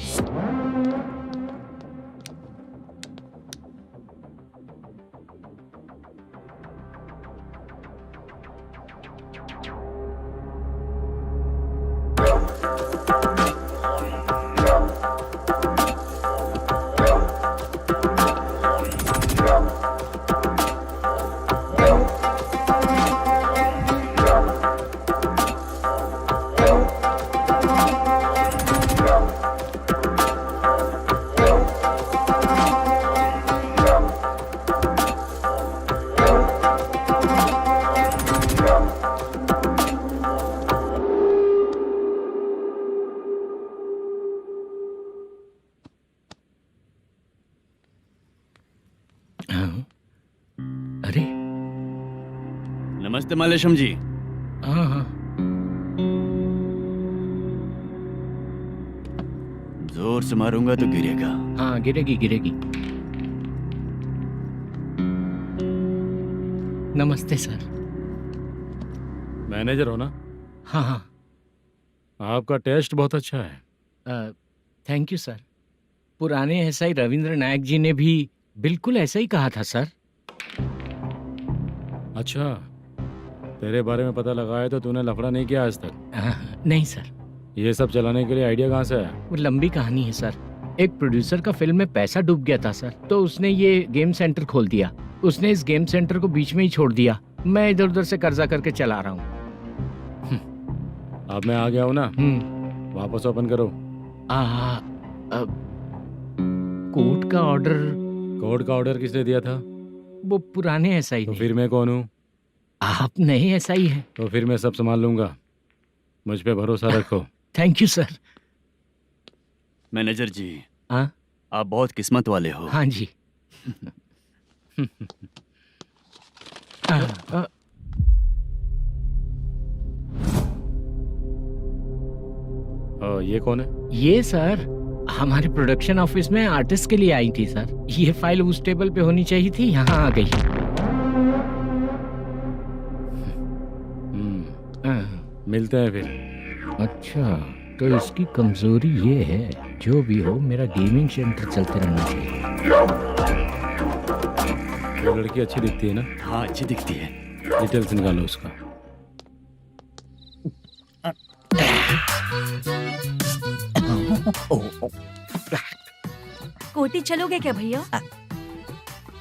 अरे
नमस्ते मालेशम जी।
हाँ हाँ,
जोर से मारूंगा तो गिरेगा।
हाँ गिरेगी गिरेगी। नमस्ते सर।
मैनेजर हो ना?
हाँ हाँ।
आपका टेस्ट बहुत अच्छा है।
Thank you sir. पुराने SI रविंद्र नायक जी ने भी बिल्कुल ऐसा ही कहा था सर।
अच्छा, तेरे बारे में पता लगा है तो तूने लफड़ा नहीं किया आज तक?
नहीं सर,
ये सब चलाने के लिए आइडिया कहाँ से आया?
वो लंबी कहानी है सर। एक प्रोड्यूसर का फिल्म में पैसा डूब गया था सर, तो उसने ये गेम सेंटर खोल दिया। उसने इस गेम सेंटर को बीच में ही छोड़ दिया। मैं इधर उधर से कर्जा करके चला रहा हूँ।
अब मैं आ गया हूँ ना, वापस ओपन करो।
कोर्ट का ऑर्डर।
कोर्ट का ऑर्डर किसने दिया था?
वो पुराने SI
तो
ने।
फिर मैं कौन हूँ?
आप नए SI हैं।
तो फिर मैं सब संभाल लूंगा, मुझ पे भरोसा रखो।
Thank you sir.
मैनेजर जी,
हाँ
आप बहुत किस्मत वाले हो।
हाँ जी।
ये कौन है?
ये सर हमारे प्रोडक्शन ऑफिस में आर्टिस्ट के लिए आई थी सर। ये फाइल उस टेबल पे होनी चाहिए थी, यहाँ आ गई।
मिलते हैं फिर।
अच्छा, तो इसकी कमजोरी ये है, जो भी हो मेरा गेमिंग सेंटर चलते रहना चाहिए।
वो लड़की अच्छी दिखती है ना?
हाँ अच्छी दिखती है।
डिटेल्स निकालो उसका।
कोटी चलोगे क्या भैया?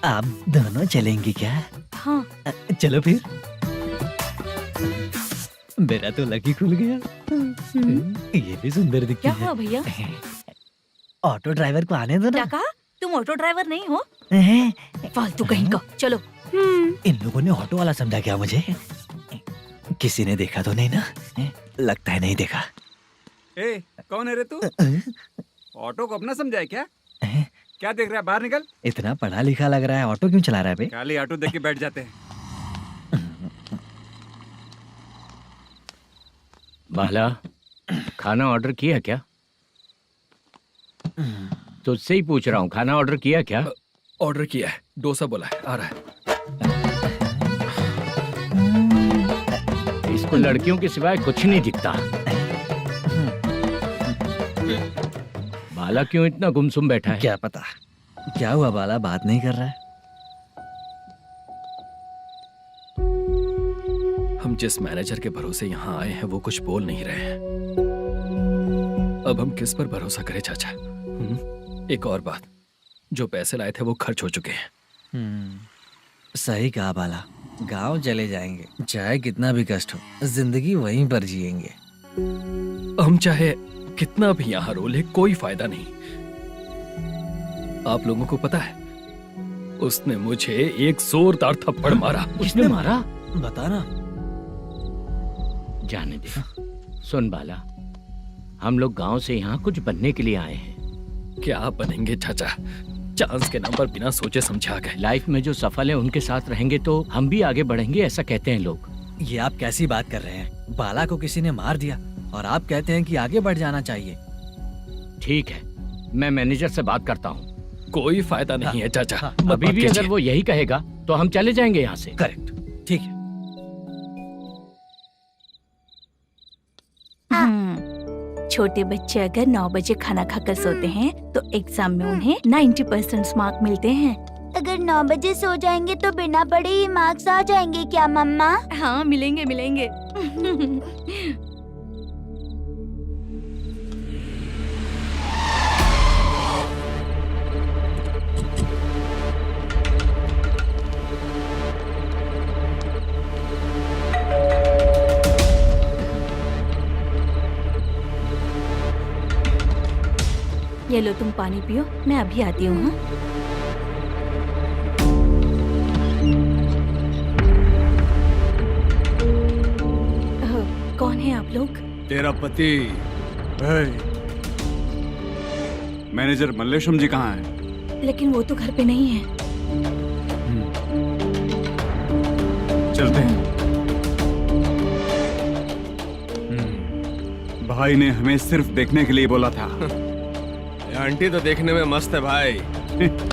आप दोनों चलेंगे क्या?
हाँ।
चलो फिर। मेरा तो लकी खुल गया। ये भी सुंदर दिखती
क्या
है।
हुआ भैया?
ऑटो ड्राइवर को आने दो
क्या
ना।
कहा? तुम ऑटो ड्राइवर नहीं हो?
हैं?
फालतू कहीं का। चलो।
इन लोगों ने ऑटो वाला समझा क्या मुझे? किसी ने देखा तो नहीं ना? लगता है नहीं देखा।
ए, कौन है रे तू? ऑटो को अपना समझा है क्या? क्या देख रहा है? बाहर निकल।
इतना पढ़ा लिखा लग रहा है, ऑटो क्यों चला रहा है बे?
खाली ऑटो देख के बैठ जाते हैं।
बाला, खाना ऑर्डर किया क्या? तुझसे ही पूछ रहा हूँ, खाना ऑर्डर किया क्या?
ऑर्डर किया है, डोसा बोला है, आ रहा है।
इसको लड़कियों के सिवाय कुछ नहीं दिखता। बाला क्यों इतना गुमसुम बैठा है?
क्या पता क्या हुआ, बाला बात नहीं कर रहा है।
हम जिस मैनेजर के भरोसे यहाँ आए हैं वो कुछ बोल नहीं रहे हैं। अब हम किस पर भरोसा करें चाचा? एक और बात, जो पैसे लाए थे वो खर्च हो चुके हैं।
सही कहा बाला, गांव चले जाएंगे, चाहे कितना भी कष्ट हो, जिंदगी वहीं पर जिएंगे।
हम चाहे कितना भी यहाँ रो ले, कोई फायदा नहीं। आप लोगों को पता है, उसने मुझे एक जोरदार थप्पड़ मारा।
उसने मारा?
बता ना।
जाने दे। सुन बाला, हम लोग गांव से यहाँ कुछ बनने के लिए आए हैं।
क्या बनेंगे चाचा, चांस के नाम पर बिना सोचे समझे आ गए।
लाइफ में जो सफल है उनके साथ रहेंगे तो हम भी आगे बढ़ेंगे, ऐसा कहते हैं लोग।
ये आप कैसी बात कर रहे हैं? बाला को किसी ने मार दिया और आप कहते हैं कि आगे बढ़ जाना चाहिए।
ठीक है, मैं मैनेजर से बात करता हूँ।
कोई फायदा नहीं है चाचा। मत
अभी
बात
भी
कीजिए।
अगर वो यही कहेगा तो हम चले जाएंगे यहाँ से।
करेक्ट, ठीक है।
छोटे बच्चे अगर 9 बजे खाना खाकर सोते हैं तो एग्जाम में उन्हें 90% मार्क मिलते हैं।
अगर 9 बजे सो जाएंगे तो बिना पढ़े ही मार्क्स आ जाएंगे क्या मम्मा?
हाँ, मिलेंगे मिलेंगे। ये लो, तुम पानी पियो, मैं अभी आती हूँ। हाँ? कौन है आप लोग?
तेरा पति।
मैनेजर मल्लेशम जी कहाँ हैं?
लेकिन वो तो घर पे नहीं है।
चलते हैं। भाई ने हमें सिर्फ देखने के लिए बोला था।
ये आंटी तो देखने में मस्त है भाई।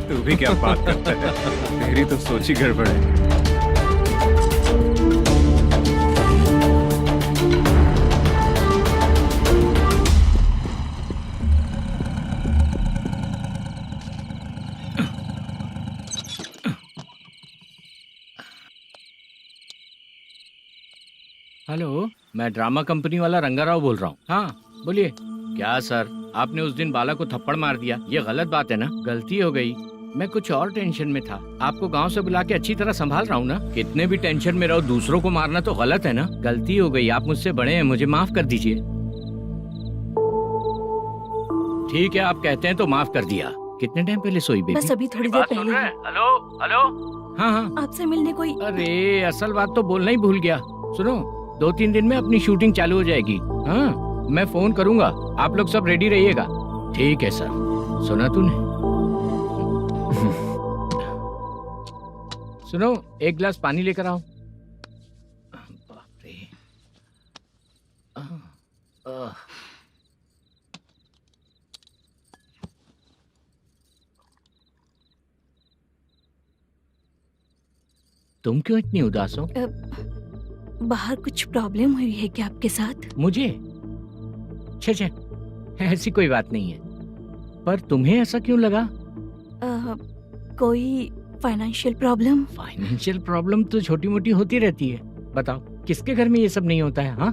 तू भी क्या बात करता है? तेरी तो सोच ही गड़बड़ है।
हेलो, मैं ड्रामा कंपनी वाला रंगाराव बोल रहा हूँ। हाँ बोलिए। क्या सर, आपने उस दिन बाला को थप्पड़ मार दिया, ये गलत बात है ना? गलती हो गई, मैं कुछ और टेंशन में था। आपको गांव से बुला के अच्छी तरह संभाल रहा हूँ ना। कितने भी टेंशन में रहो, दूसरों को मारना तो गलत है ना। गलती हो गई, आप मुझसे बड़े हैं, मुझे माफ कर दीजिए। ठीक है, आप कहते हैं तो माफ कर दिया। कितने टाइम पहले सोई बेबी?
बस अभी थोड़ी देर पहले।
Hello hello. हाँ हाँ,
आपसे मिलने कोई।
अरे असल बात तो बोलना ही भूल गया। सुनो, 2-3 दिन में अपनी शूटिंग चालू हो जाएगी। हाँ, मैं फोन करूंगा, आप लोग सब रेडी रहिएगा। ठीक है सर। सुना तूने? सुनो, एक गिलास पानी लेकर आओ। बाप रे। तुम क्यों इतनी उदास हो?
बाहर कुछ प्रॉब्लम हुई है क्या आपके साथ?
मुझे? छे, ऐसी कोई बात नहीं है। पर तुम्हें ऐसा क्यों लगा?
कोई फाइनेंशियल प्रॉब्लम?
फाइनेंशियल प्रॉब्लम तो छोटी मोटी होती रहती है। बताओ, किसके घर में ये सब नहीं होता है? हाँ,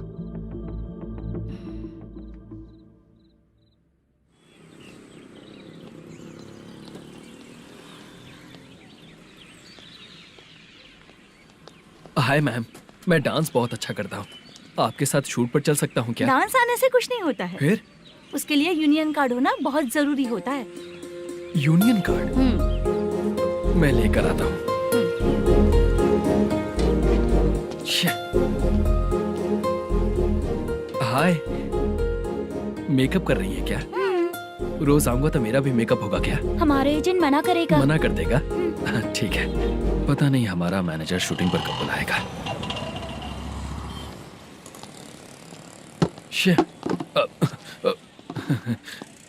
हाय मैम, मैं डांस बहुत अच्छा करता हूँ। आपके साथ शूट पर चल सकता हूँ क्या?
डांस आने से कुछ नहीं होता है।
फिर?
उसके लिए यूनियन कार्ड होना बहुत जरूरी होता है।
Union card? मैं लेकर आता हूँ। हाय, मेकअप कर रही है क्या? रोज आऊंगा तो मेरा भी मेकअप होगा क्या?
हमारे एजेंट मना करेगा।
मना कर देगा? ठीक है, पता नहीं हमारा मैनेजर शूटिंग पर कब बुलाएगा।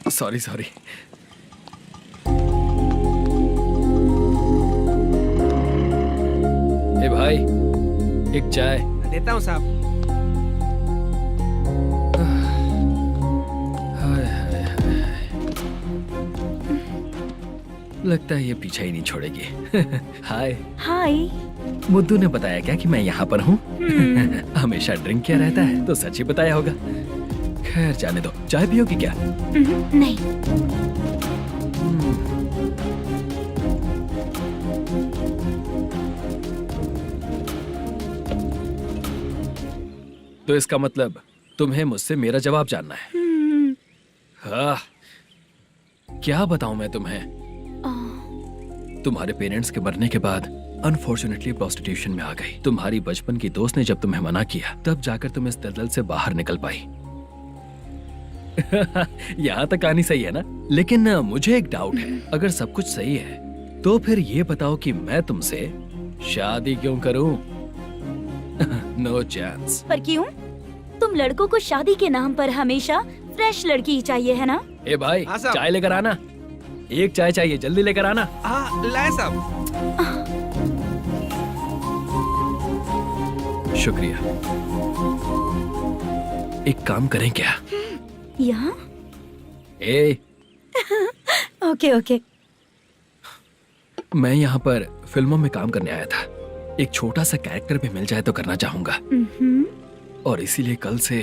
सॉरी। ए भाई, एक चाय।
देता हूँ साहब।
लगता है ये पीछा ही नहीं छोड़ेगी। हाय।
हाय।
मुद्दू ने बताया क्या कि मैं यहाँ पर हूँ? हमेशा ड्रिंक किया रहता है तो सच ही बताया होगा। खैर जाने दो, चाय पियोगी क्या?
नहीं।
तो इसका मतलब तुम्हें मुझसे मेरा जवाब जानना है? हाँ, क्या बताऊं मैं तुम्हें? तुम्हारे पेरेंट्स के मरने के बाद अनफॉर्चुनेटली प्रोस्टिट्यूशन में आ गई। तुम्हारी बचपन की दोस्त ने जब तुम्हें मना किया, तब जाकर तुम इस दलदल से बाहर निकल पाई। यहाँ तक कहानी सही है ना, लेकिन मुझे एक डाउट है। अगर सब कुछ सही है तो फिर ये बताओ कि मैं तुमसे शादी क्यों करूं? No chance.
पर क्यों? तुम लड़कों को शादी के नाम पर हमेशा फ्रेश लड़की ही चाहिए है ना?
ए भाई,
हाँ साहब।
चाय लेकर आना। एक चाय चाहिए, जल्दी लेकर आना।
हाँ लाए साहब।
शुक्रिया। एक काम करें क्या?
यहाँ?
ए,
ओके ओके।
मैं यहाँ पर फिल्मों में काम करने आया था। एक छोटा सा कैरेक्टर भी मिल जाए तो करना चाहूंगा, और इसीलिए कल से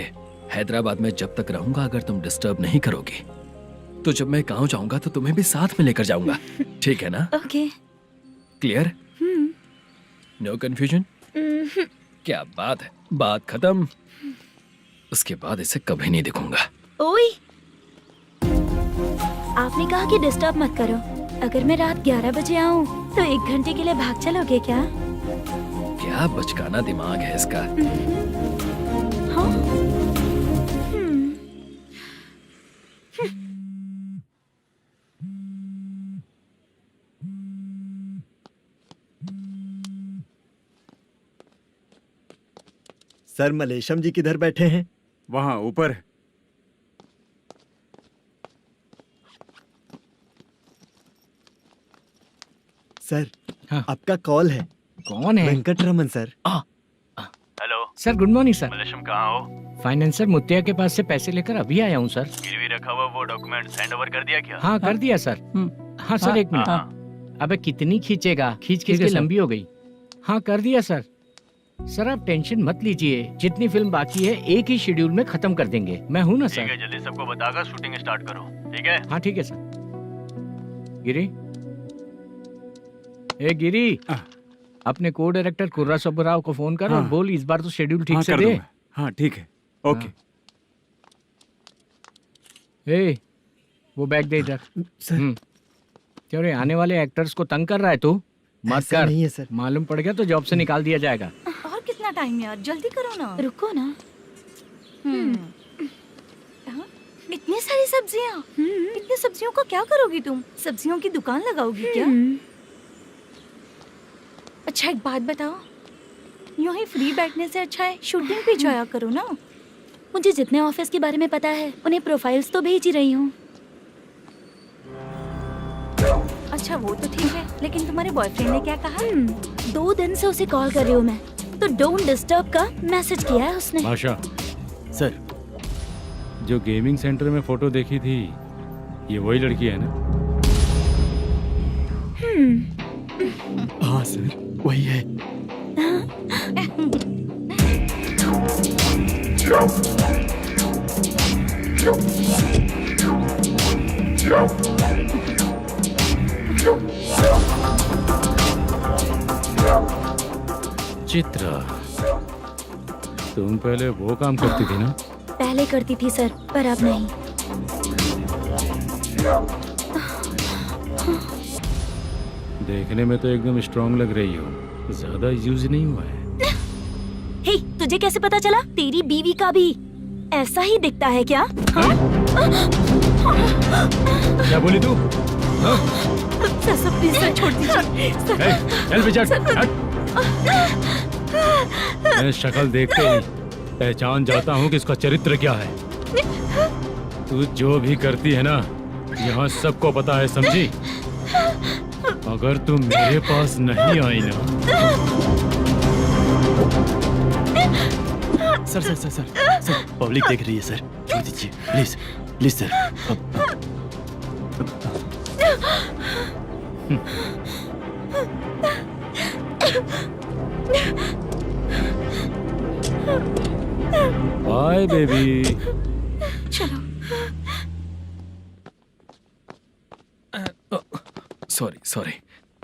हैदराबाद में जब तक रहूंगा, अगर तुम डिस्टर्ब नहीं करोगी तो जब मैं गांव जाऊंगा तो तुम्हें भी साथ में लेकर जाऊंगा। ठीक है ना?
ओके।
क्लियर? No confusion? क्या बात है, बात खत्म। उसके बाद इसे कभी नहीं दिखूंगा।
ओए, आपने कहा कि डिस्टर्ब मत करो। अगर मैं रात 11 बजे आऊँ तो 1 घंटे के लिए भाग चलोगे क्या?
क्या बचकाना दिमाग है इसका।
हाँ?
सर, मलेशम जी किधर बैठे हैं?
वहाँ ऊपर।
सर,
हाँ।
आपका कॉल है।
कौन है?
Venkataraman sir.
Hello
sir good morning sir.
Malesham, कहाँ हो?
फाइनेंसर मुत्तिया के पास से पैसे लेकर अभी आया हूँ सर।
गिरवी रखा हुआ वो डॉक्यूमेंट हैंड ओवर कर दिया क्या?
हाँ कर दिया सर। हाँ सर, 1 मिनट। अबे कितनी खींचेगा, खींच खींच के लंबी हो गई। हाँ कर दिया सर। सर आप टेंशन मत लीजिए, जितनी फिल्म बाकी है एक ही शेड्यूल में खत्म कर देंगे। मैं हूँ ना
ठीक
सर।
है, जल्दी सबको बताकर शूटिंग स्टार्ट करो। ठीक है?
हाँ ठीक है सर। गिरी, ए गिरी, अपने को डायरेक्टर कुर्रा सुब्बराव को फोन कर और
हाँ।
बोल इस बार तो शेड्यूल ठीक
हाँ,
से
कर
दे।
दूंगा। हाँ ठीक है, ओके।
ए, वो बैग दे इधर।
सर,
क्यों रे, आने वाले एक्टर्स को तंग कर रहा है तू? मत
ऐसा
कर।
नहीं है सर।
मालूम पड़ गया तो जॉब से निकाल दिया जाएगा।
और कितना टाइम यार, जल्दी करो ना।
रुको ना।
हाँ? इतनी सारी सब्जियाँ, इतनी सब्जियों का क्या करोगी तुम? सब्जियों की दुकान लगाओगी क्या? अच्छा एक बात बताओ, यूं ही फ्री बैठने से अच्छा है शूटिंग पे जाया करो ना।
मुझे जितने ऑफिस के बारे में पता है उन्हें प्रोफाइल्स तो भेज ही रही हूँ।
अच्छा वो तो ठीक है, लेकिन तुम्हारे बॉयफ्रेंड ने क्या कहा?
2 दिन से उसे कॉल कर रही हूँ मैं, तो डोंट डिस्टर्ब का मैसेज किया है उसने।
भाषा,
सर,
जो गेमिंग सेंटर में फोटो देखी थी, ये वही लड़की है ना?
हाँ सर, वही है।
चित्रा, तुम पहले वो काम करती थी ना?
पहले करती थी सर, पर अब नहीं।
देखने में तो एकदम स्ट्रांग लग रही हो, ज्यादा यूज नहीं हुआ है।
हे, तुझे कैसे पता चला? तेरी बीवी का भी ऐसा ही दिखता है क्या? हाँ?
क्या बोली तू?
सर प्लीज सर, छोड़ दीजिए सर।
चल बेटा, हट। मैं शक्ल देखते ही पहचान जाता हूँ कि इसका चरित्र क्या है। तू जो भी करती है ना, यहाँ सबको पता है, समझी? अगर तू मेरे पास नहीं आई ना।
Sir sir sir sir sir, public देख रही है सर, छोड़ दीजिए please please sir.
Bye baby.
Sorry sorry.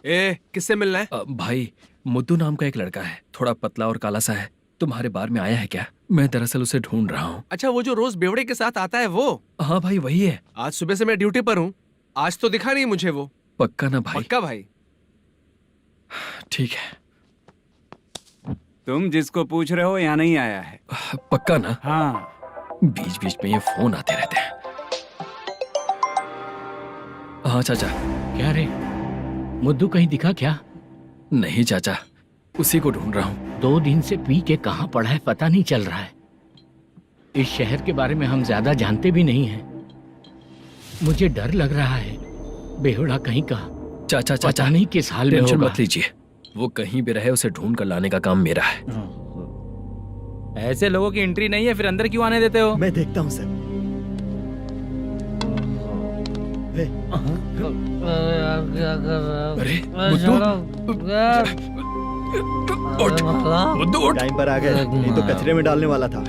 ए, किससे मिलना है?
भाई, मुद्दू नाम का एक लड़का है, थोड़ा पतला और काला सा है। तुम्हारे बार में आया है क्या? मैं दरअसल उसे ढूंढ रहा हूँ।
अच्छा, वो जो रोज बेवड़े के साथ आता है वो?
हाँ भाई, वही है।
आज सुबह से मैं ड्यूटी पर हूँ, आज तो दिखा नहीं मुझे वो।
पक्का ना भाई?
पक्का भाई।
ठीक है।
तुम जिसको पूछ रहे हो यहाँ नहीं आया है।
पक्का ना?
हाँ।
बीच बीच में ये फोन आते रहते हैं। हाँ चाचा।
क्या रे, मुद्दू कहीं दिखा क्या?
नहीं चाचा, उसी को ढूंढ रहा हूँ।
2 दिन से पी के कहाँ पड़ा है पता नहीं चल रहा है। इस शहर के बारे में हम ज्यादा जानते भी नहीं हैं। मुझे डर लग रहा है, बेहुड़ा कहीं का।
चाचा चाचा
पता नहीं किस हाल में
टेंशन
होगा।
मत लीजिए, वो कहीं भी रहे उसे ढूंढ कर लाने का काम मेरा है।
ऐसे लोगों की एंट्री नहीं है, फिर अंदर क्यों आने देते हो?
मैं देखता हूँ सर।
अरे उठ, मुद्दू उठ।
टाइम पर आ गए, नहीं तो कचरे में डालने वाला था।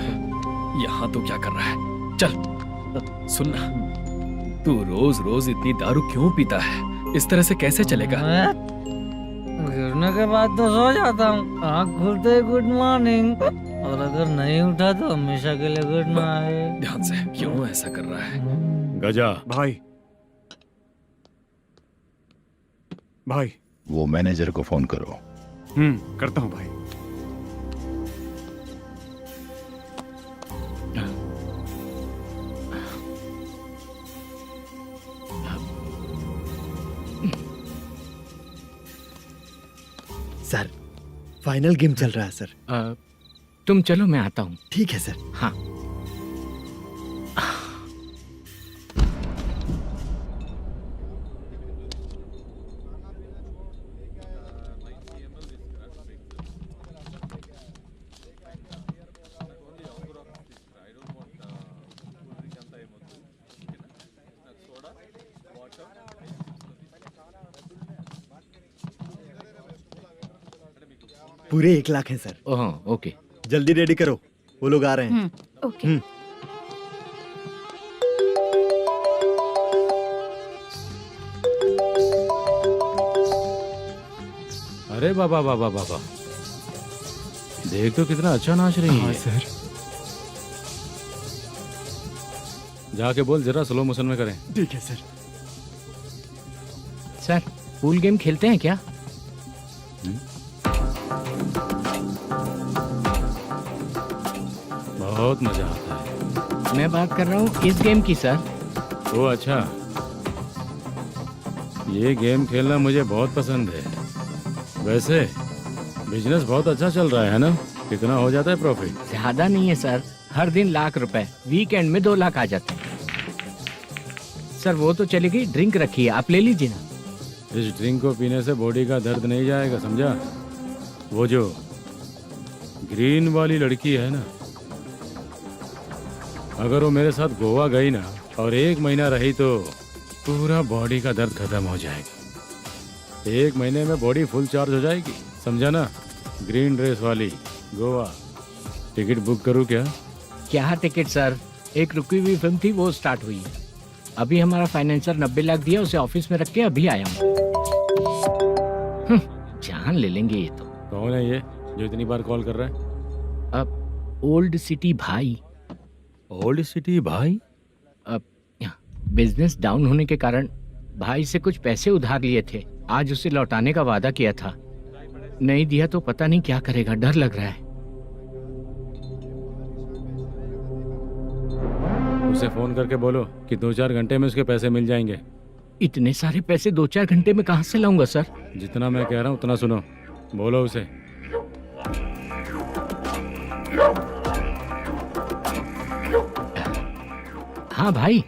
यहाँ तो क्या कर रहा है? चल सुनना, तू रोज रोज इतनी दारू क्यों पीता है? इस तरह से कैसे चलेगा?
गिरने के बाद तो सो जाता हूँ, आँख खुलते ही गुड मॉर्निंग, और अगर नहीं उठा तो हमेशा के लिए गुड नाइट।
ध्यान से, क्यों ऐसा कर रहा है?
गजा,
भाई भाई
वो मैनेजर को फोन करो।
करता हूँ भाई।
सर फाइनल गेम चल रहा है सर।
तुम चलो, मैं आता हूँ।
ठीक है सर।
हाँ।
पूरे 1 लाख हैं सर।
ओह, ओके।
जल्दी रेडी करो, वो लोग आ रहे हैं।
ओके।
अरे बाबा बाबा बाबा, देख तो कितना अच्छा नाच रही है।
सर
जाके बोल जरा स्लो मोशन में करें।
ठीक है सर।
सर, पूल गेम खेलते हैं क्या?
बहुत मजा आता है।
मैं बात कर रहा हूँ इस गेम की सर।
ओ अच्छा, ये गेम खेलना मुझे बहुत पसंद है। वैसे बिजनेस बहुत अच्छा चल रहा है ना? कितना हो जाता है प्रॉफिट?
ज्यादा नहीं है सर, हर दिन लाख रुपए, वीकेंड में 2 लाख आ जाते हैं। सर वो तो चलेगी, ड्रिंक रखी है, आप ले लीजिए ना।
इस ड्रिंक को पीने से बॉडी का दर्द नहीं जाएगा, समझा? वो जो ग्रीन वाली लड़की है ना, अगर वो मेरे साथ गोवा गई ना और 1 महीना रही तो पूरा बॉडी का दर्द खत्म हो जाएगा। 1 महीने में बॉडी फुल चार्ज हो जाएगी, समझा ना? ग्रीन ड्रेस वाली गोवा। टिकट बुक करूँ क्या?
क्या टिकट सर, एक रुकी हुई फिल्म थी, वो स्टार्ट हुई है। अभी हमारा फाइनेंसर 90 लाख दिया, उसे ऑफिस में रख के अभी आया हूँ। जान ले लेंगे ये तो।
कौन है ये जो इतनी बार कॉल कर रहा है?
अब ओल्ड सिटी भाई।
ओल्ड सिटी भाई?
अब बिजनेस डाउन होने के कारण भाई से कुछ पैसे उधार लिए थे, आज उसे लौटाने का वादा किया था। नहीं दिया तो पता नहीं क्या करेगा, डर लग रहा है।
उसे फोन करके बोलो कि 2-4 घंटे में उसके पैसे मिल जाएंगे।
इतने सारे पैसे 2-4 घंटे में कहाँ से लाऊंगा सर?
जितना मैं कह रहा हूँ उतना सुनो, बोलो उसे।
हाँ भाई।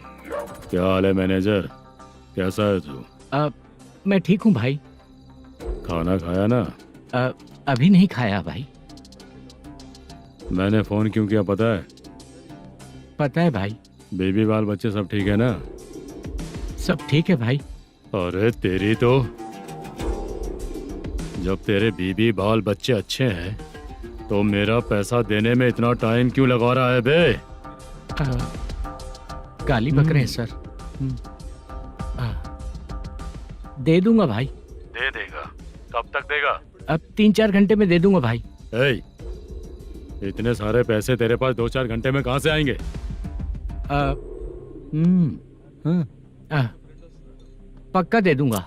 क्या हाल है मैनेजर, कैसा है तू?
मैं ठीक हूँ भाई।
खाना खाया ना?
अभी नहीं खाया भाई।
मैंने फोन क्यों किया पता है?
पता है भाई।
बेबी बाल बच्चे सब ठीक है ना?
सब ठीक है भाई।
अरे तेरी तो, जब तेरे बीबी बाल बच्चे अच्छे हैं तो मेरा पैसा देने में इतना टाइम क्यों लगा रहा है बे?
गाली बक रहे हैं सर। दे दूंगा भाई।
दे देगा? कब तक देगा?
अब 3-4 घंटे में दे दूंगा भाई।
इतने सारे पैसे तेरे पास 2-4 घंटे में कहाँ से आएंगे?
पक्का दे दूंगा।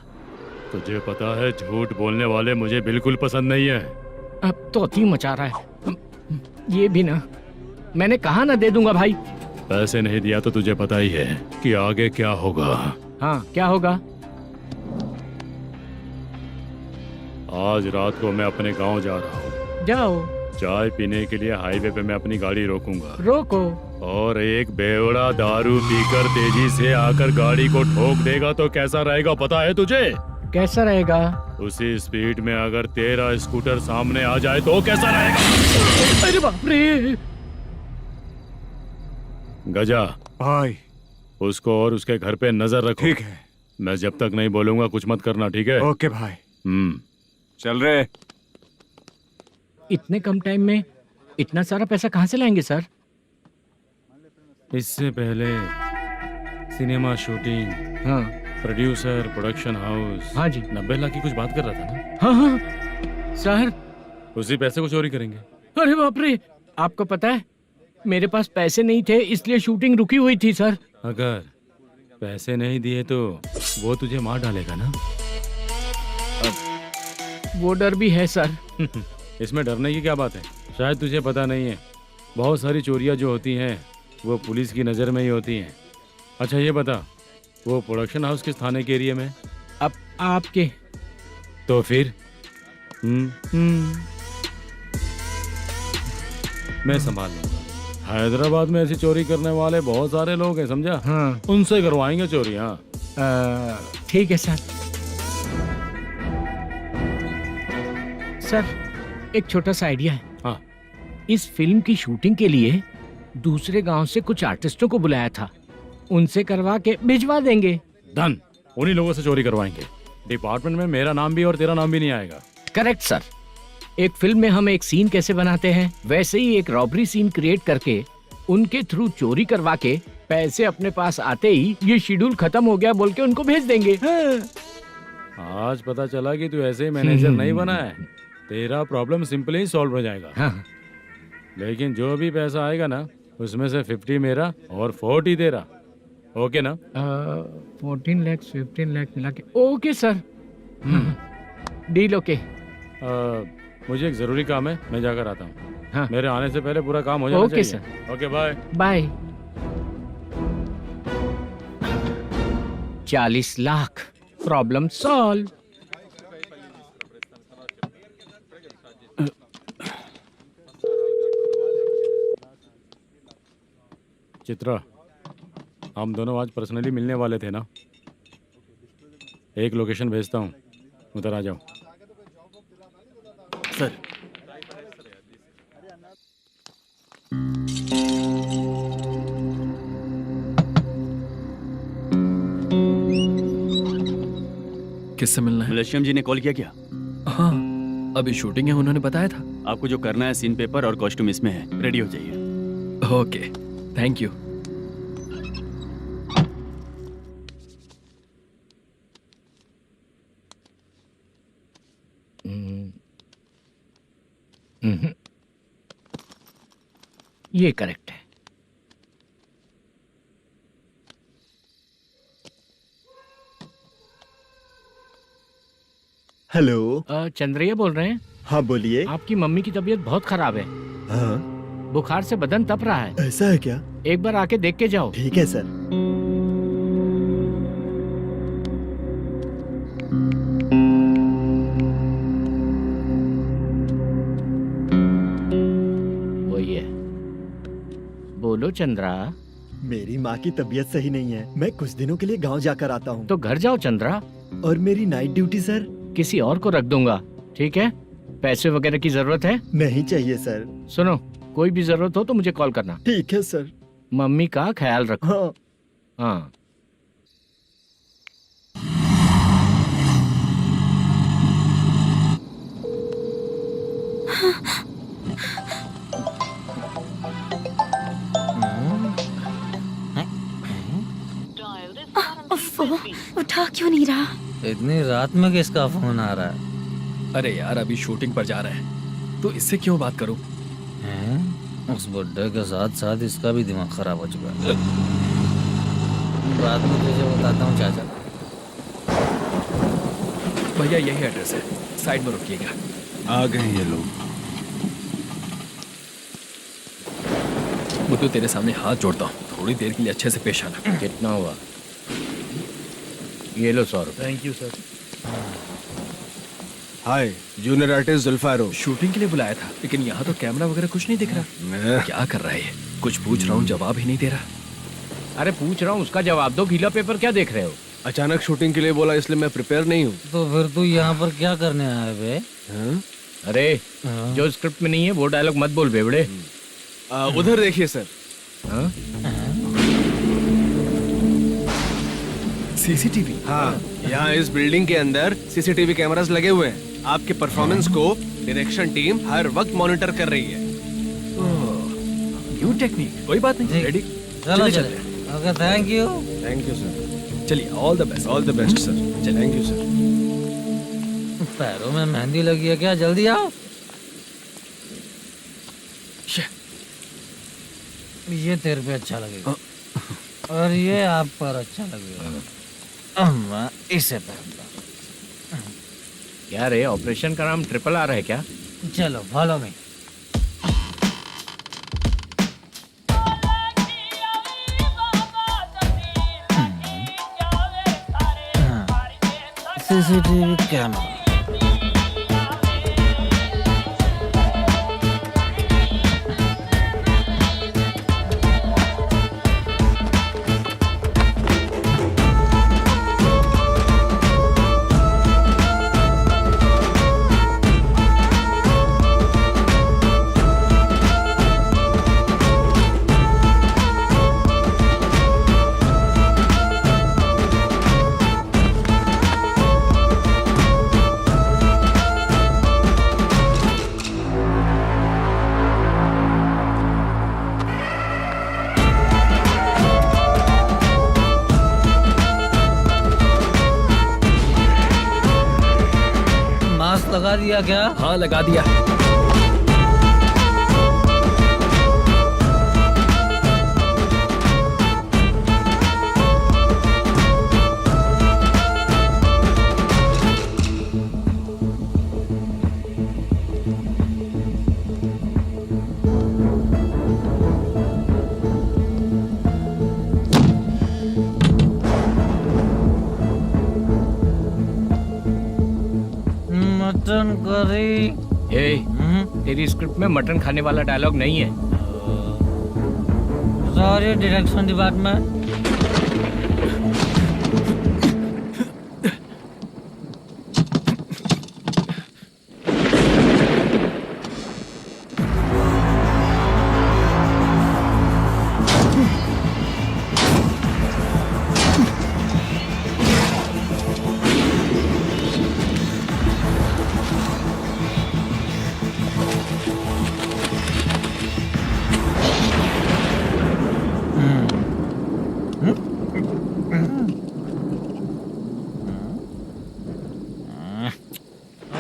तुझे पता है झूठ बोलने वाले मुझे बिल्कुल पसंद नहीं है।
अब तोती मचा रहा है ये भी ना। मैंने कहा ना दे दूंगा भाई।
पैसे नहीं दिया तो तुझे पता ही है कि आगे क्या होगा।
हाँ क्या होगा?
आज रात को मैं अपने गांव जा रहा हूँ।
जाओ,
चाय पीने के लिए हाईवे पे मैं अपनी गाड़ी रोकूंगा
रोको।
और एक बेवड़ा दारू पीकर तेजी से आकर गाड़ी को ठोक देगा तो कैसा रहेगा पता है तुझे?
कैसा रहेगा?
उसी स्पीड में अगर तेरा स्कूटर सामने आ जाए तो कैसा रहेगा?
अरे बाप रे!
गजा
भाई
उसको और उसके घर पे नजर रखो।
ठीक है।
मैं जब तक नहीं बोलूंगा कुछ मत करना, ठीक है?
ओके भाई।
चल
रहे।
इतने कम टाइम में इतना सारा पैसा कहाँ से लाएंगे सर?
इससे पहले सिनेमा शूटिंग,
हाँ
प्रोड्यूसर, प्रोडक्शन हाउस,
हाँ जी,
90 लाख की कुछ बात कर रहा था ना?
हाँ हाँ सर।
उसी पैसे को चोरी करेंगे।
अरे बाप रे! आपको पता है मेरे पास पैसे नहीं थे इसलिए शूटिंग रुकी हुई थी सर।
अगर पैसे नहीं दिए तो वो तुझे मार डालेगा ना?
वो डर भी है सर।
इसमें डरने की क्या बात है? शायद तुझे पता नहीं है, बहुत सारी चोरियां जो होती हैं वो पुलिस की नज़र में ही होती हैं। अच्छा ये बता, वो प्रोडक्शन हाउस किस थाने के एरिया में?
अब आपके।
तो फिर मैं संभाल लूंगा। हैदराबाद में ऐसी चोरी करने वाले बहुत सारे लोग हैं, समझा?
हाँ।
उनसे करवाएंगे चोरी। हाँ
ठीक है सर। सर एक छोटा सा आइडिया है।
हाँ।
इस फिल्म की शूटिंग के लिए दूसरे गांव से कुछ आर्टिस्टों को बुलाया था, उनसे करवा के भिजवा देंगे।
डन, उन्हीं लोगों से चोरी करवाएंगे। डिपार्टमेंट में मेरा नाम भी और तेरा नाम भी नहीं आएगा।
Correct sir. एक फिल्म में हम एक सीन कैसे बनाते हैं वैसे ही एक रॉबरी सीन क्रिएट करके उनके थ्रू चोरी करवा के पैसे अपने पास आते ही ये शेड्यूल खत्म हो गया बोल के उनको भेज देंगे।
आज पता चला कि तू ऐसे ही मैनेजर नहीं बना है। तेरा प्रॉब्लम सिंपली ही सॉल्व हो जाएगा।
हाँ।
लेकिन जो भी पैसा आएगा ना उसमें से 50 मेरा और 40 तेरा। ओके ना?
14 लाख 15 लाख मिला के। Okay sir. Deal okay.
मुझे एक जरूरी काम है, मैं जाकर आता हूँ।
हाँ।
मेरे आने से पहले पूरा काम हो जाना
ओके
चाहिए।
Sir.
Okay bye
bye. 40 lakh, problem solve.
Chitra, हम दोनों आज पर्सनली मिलने वाले थे ना? एक लोकेशन भेजता हूँ, उधर आ जाओ।
सर
किससे मिलना है?
मलेशियम जी ने कॉल किया क्या?
हाँ, अभी शूटिंग है, उन्होंने बताया था।
आपको जो करना है सीन पेपर और कॉस्ट्यूम इसमें है, रेडी हो जाइए।
Okay, thank you.
ये करेक्ट है।
हेलो।
चंद्रैया बोल रहे हैं?
हाँ बोलिए।
आपकी मम्मी की तबीयत बहुत खराब है।
हाँ।
बुखार से बदन तप रहा है।
ऐसा है क्या?
एक बार आके देख के जाओ।
ठीक है सर।
वही है। बोलो चंद्रा।
मेरी माँ की तबीयत सही नहीं है, मैं कुछ दिनों के लिए गांव जाकर आता हूँ।
तो घर जाओ चंद्रा।
और मेरी नाइट ड्यूटी सर?
किसी और को रख दूंगा, ठीक है? पैसे वगैरह की जरूरत है?
नहीं चाहिए सर।
सुनो, कोई भी जरूरत हो तो मुझे कॉल करना।
ठीक है सर।
मम्मी का ख्याल रखो।
हाँ।
हाँ।
उठा क्यों नहीं रहा?
इतनी रात में किसका फोन आ रहा है?
अरे यार, अभी शूटिंग पर जा रहे हैं तो इससे क्यों बात करूं?
उस बुड्ढे के साथ साथ इसका भी दिमाग खराब हो चुका है। रात में तुझे बताता हूँ चाचा।
भैया यही एड्रेस है, साइड में रुकिएगा।
आ गए ये लोग।
बुद्धू, तेरे सामने हाथ जोड़ता हूँ, थोड़ी देर के लिए अच्छे से पेश आना।
कितना हुआ? ये लो 100 रुपए।
Thank you sir.
Hi, junior artist Zulfar हूँ।
शूटिंग के लिए बुलाया था, लेकिन यहाँ तो कैमरा वगैरह कुछ नहीं दिख रहा। क्या कर रहा है ये? कुछ पूछ रहा हूँ, जवाब ही नहीं दे रहा।
अरे पूछ रहा हूँ, उसका जवाब दो। गीला पेपर क्या देख रहे हो?
अचानक शूटिंग के लिए बोला, इसलिए मैं प्रिपेयर नहीं हूँ।
तो फिर तू यहाँ पर क्या करने आया बे?
अरे जो स्क्रिप्ट में नहीं है वो डायलॉग मत बोल बेवड़े।
उधर देखिए सर।
सीसीटीवी?
हाँ, यहाँ इस बिल्डिंग के अंदर सीसीटीवी कैमरास लगे हुए हैं। आपके परफॉर्मेंस को डायरेक्शन टीम हर वक्त मॉनिटर कर रही है।
न्यू टेक्निक, कोई बात नहीं। रेडी?
चलो चले। Okay, thank you.
Thank you sir.
चलिए, all the best.
All the best sir. Thank you sir.
पैरों में मेहंदी लगी है क्या? जल्दी आओ। ये तेरे पे अच्छा लगेगा और ये आप पर अच्छा लगेगा। मैं इसे पहनता।
क्या रे, ऑपरेशन का नाम ट्रिपल आर है क्या?
चलो follow me. CCTV camera. Mask लगा दिया क्या?
हाँ, लगा दिया।
Mutton curry.
तेरी स्क्रिप्ट में मटन खाने वाला डायलॉग नहीं है।
Sorry direction department.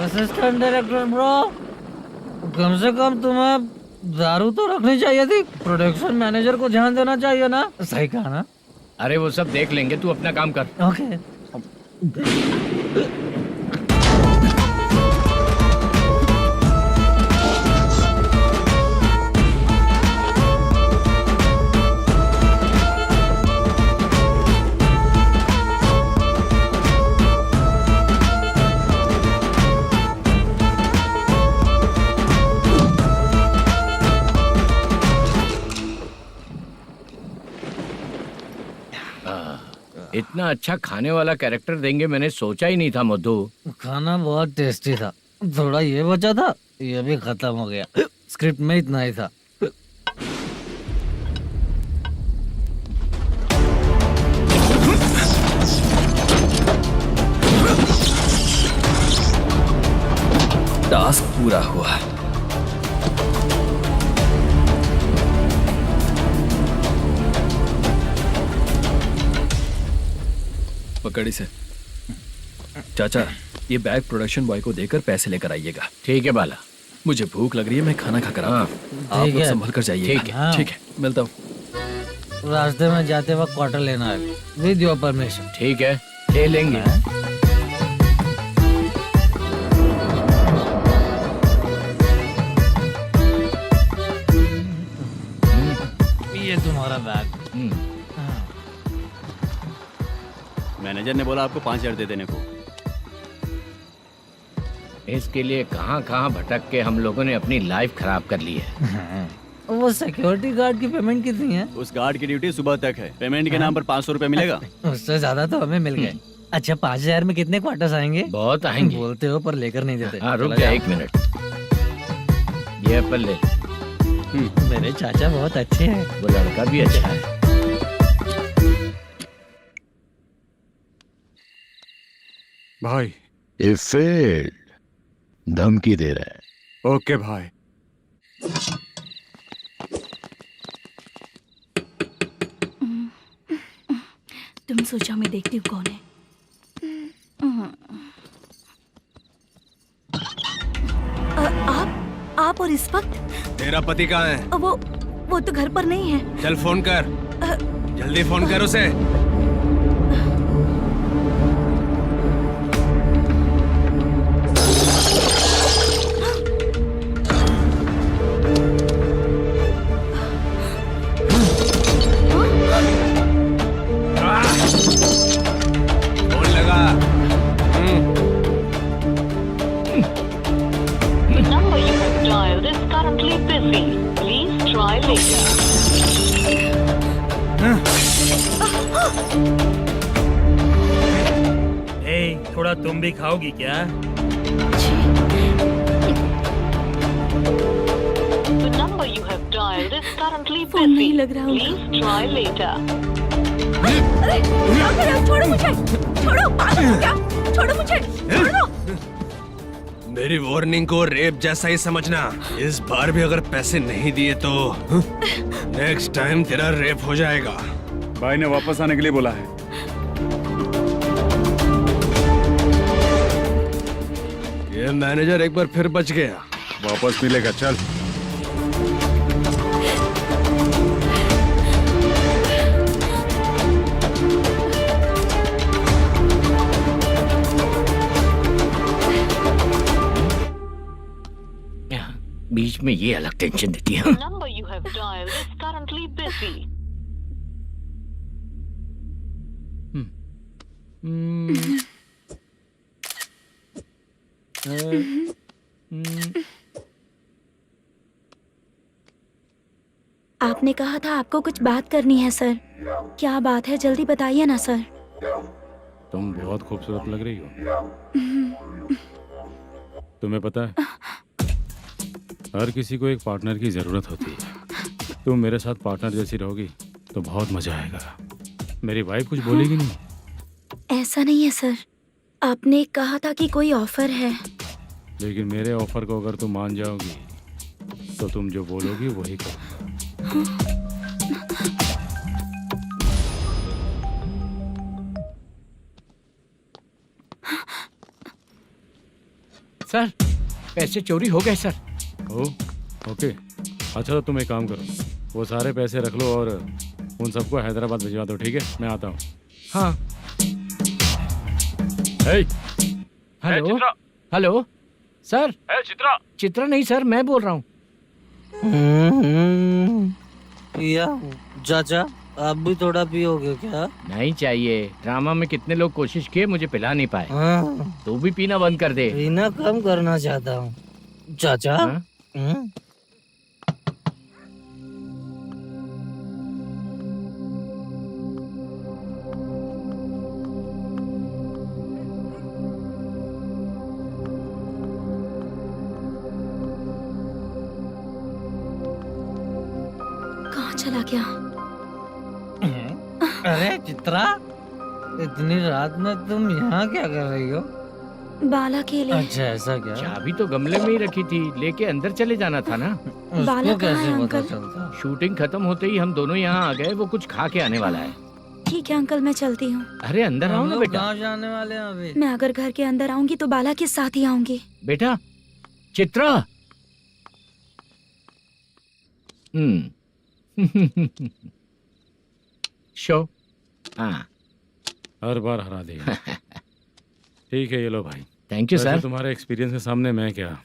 Assistant director bro, कम से कम तुम्हें दारू तो रखनी चाहिए थी। प्रोडक्शन मैनेजर को ध्यान देना चाहिए ना। सही कहा ना?
अरे वो सब देख लेंगे, तू अपना काम कर।
ओके।
इतना अच्छा खाने वाला कैरेक्टर देंगे मैंने सोचा ही नहीं था मधु।
खाना बहुत टेस्टी था। थोड़ा ये बचा था, ये भी खत्म हो गया। स्क्रिप्ट में इतना ही था।
टास्क पूरा हुआ। पकड़ी से। चाचा, ये बैग प्रोडक्शन बॉय को देकर पैसे लेकर आइएगा।
ठीक है बाला।
मुझे भूख लग रही है, मैं खाना खाकर आता हूँ। आप लोग संभल कर जाइएगा।
ठीक है।
ठीक है, मिलता हूँ।
रास्ते में जाते वक्त क्वार्टर लेना है, विद योर परमिशन।
ठीक है, ले लेंगे।
ये तुम्हारा बैग।
मैनेजर ने बोला आपको 5,000 दे देने को।
इसके लिए कहाँ कहाँ भटक के हम लोगों ने अपनी लाइफ खराब कर ली है।
वो सिक्योरिटी गार्ड की पेमेंट कितनी है?
उस गार्ड की ड्यूटी सुबह तक है। पेमेंट के नाम पर 500 रुपए मिलेगा।
उससे ज्यादा तो हमें मिल गए। अच्छा 5000 में कितने क्वार्टर्स आएंगे?
बहुत आएंगे।
बोलते हो पर लेकर नहीं देते।
हाँ रुक जा 1 मिनट, ये एप्पल ले।
मेरे चाचा बहुत अच्छे हैं।
वो लड़का भी अच्छा है।
भाई
ये फेल्ड, धमकी दे रहा है।
ओके भाई।
तुम सोचा मैं देखती हूँ कौन है। आप और इस वक्त
तेरा पति कहाँ है?
वो तो घर पर नहीं है।
चल फोन कर, जल्दी फोन कर उसे। फोन लगा।
number you have dialed is currently busy. Please try later.
थोड़ा तुम भी खाओगी क्या?
The number you have dialed is currently
phone नहीं
busy.
लग रहा होगा।
Please try later.
अरे क्या कर रहे हो? छोड़ो मुझे, छोड़ो, पागल हो क्या? छोड़ो मुझे, छोड़ो।
मेरी वार्निंग को रेप जैसा ही समझना। इस बार भी अगर पैसे नहीं दिए तो नेक्स्ट टाइम तेरा रेप हो जाएगा।
भाई ने वापस आने के लिए बोला है।
ये मैनेजर एक बार फिर बच गया।
वापस मिलेगा, चल।
बीच में ये अलग टेंशन देती है।
The number you have dialed is currently busy.
आपने कहा था आपको कुछ बात करनी है सर। क्या बात है, जल्दी बताइए ना सर।
तुम बहुत खूबसूरत लग रही हो। तुम्हें पता है, हर किसी को एक पार्टनर की जरूरत होती है। तुम मेरे साथ पार्टनर जैसी रहोगी तो बहुत मजा आएगा। मेरी वाइफ कुछ बोलेगी नहीं?
ऐसा नहीं है सर, आपने कहा था कि कोई ऑफर है।
लेकिन मेरे ऑफर को अगर तुम मान जाओगी तो तुम जो बोलोगी वही करो।
सर पैसे चोरी हो गए सर।
ओके, अच्छा तो तुम एक काम करो, वो सारे पैसे रख लो और उन सबको हैदराबाद भिजवा दो, ठीक है? मैं आता हूँ।
हाँ। Hello hello sir.
Chitra.
Chitra नहीं सर, मैं बोल रहा हूँ।
या चाचा आप भी थोड़ा पियोगे क्या?
नहीं चाहिए। ड्रामा में कितने लोग कोशिश किए, मुझे पिला नहीं पाए। तू भी पीना बंद कर दे।
पीना कम करना चाहता हूँ चाचा।
कहाँ चला गया?
अरे चित्रा, इतनी रात में तुम यहाँ क्या कर रही हो?
बाला के लिए।
अच्छा ऐसा क्या?
चाबी तो गमले में ही रखी थी, लेके अंदर चले जाना था ना।
बाला
उसको
कहाँ है
कैसे पता
अंकल?
चलता?
शूटिंग खत्म होते ही हम दोनों यहाँ आ गए। वो कुछ खा के आने वाला है।
ठीक है अंकल, मैं चलती हूँ।
अरे अंदर आओ
हम
ना
लोग
बेटा।
कहाँ जाने वाले हैं अभी?
मैं अगर घर के अंदर आऊंगी तो बाला के साथ ही आऊंगी।
बेटा चित्रा। शो। हाँ
हर बार हरा देगा। ठीक है, ये लो भाई।
Thank you sir.
तुम्हारे एक्सपीरियंस के सामने मैं क्या।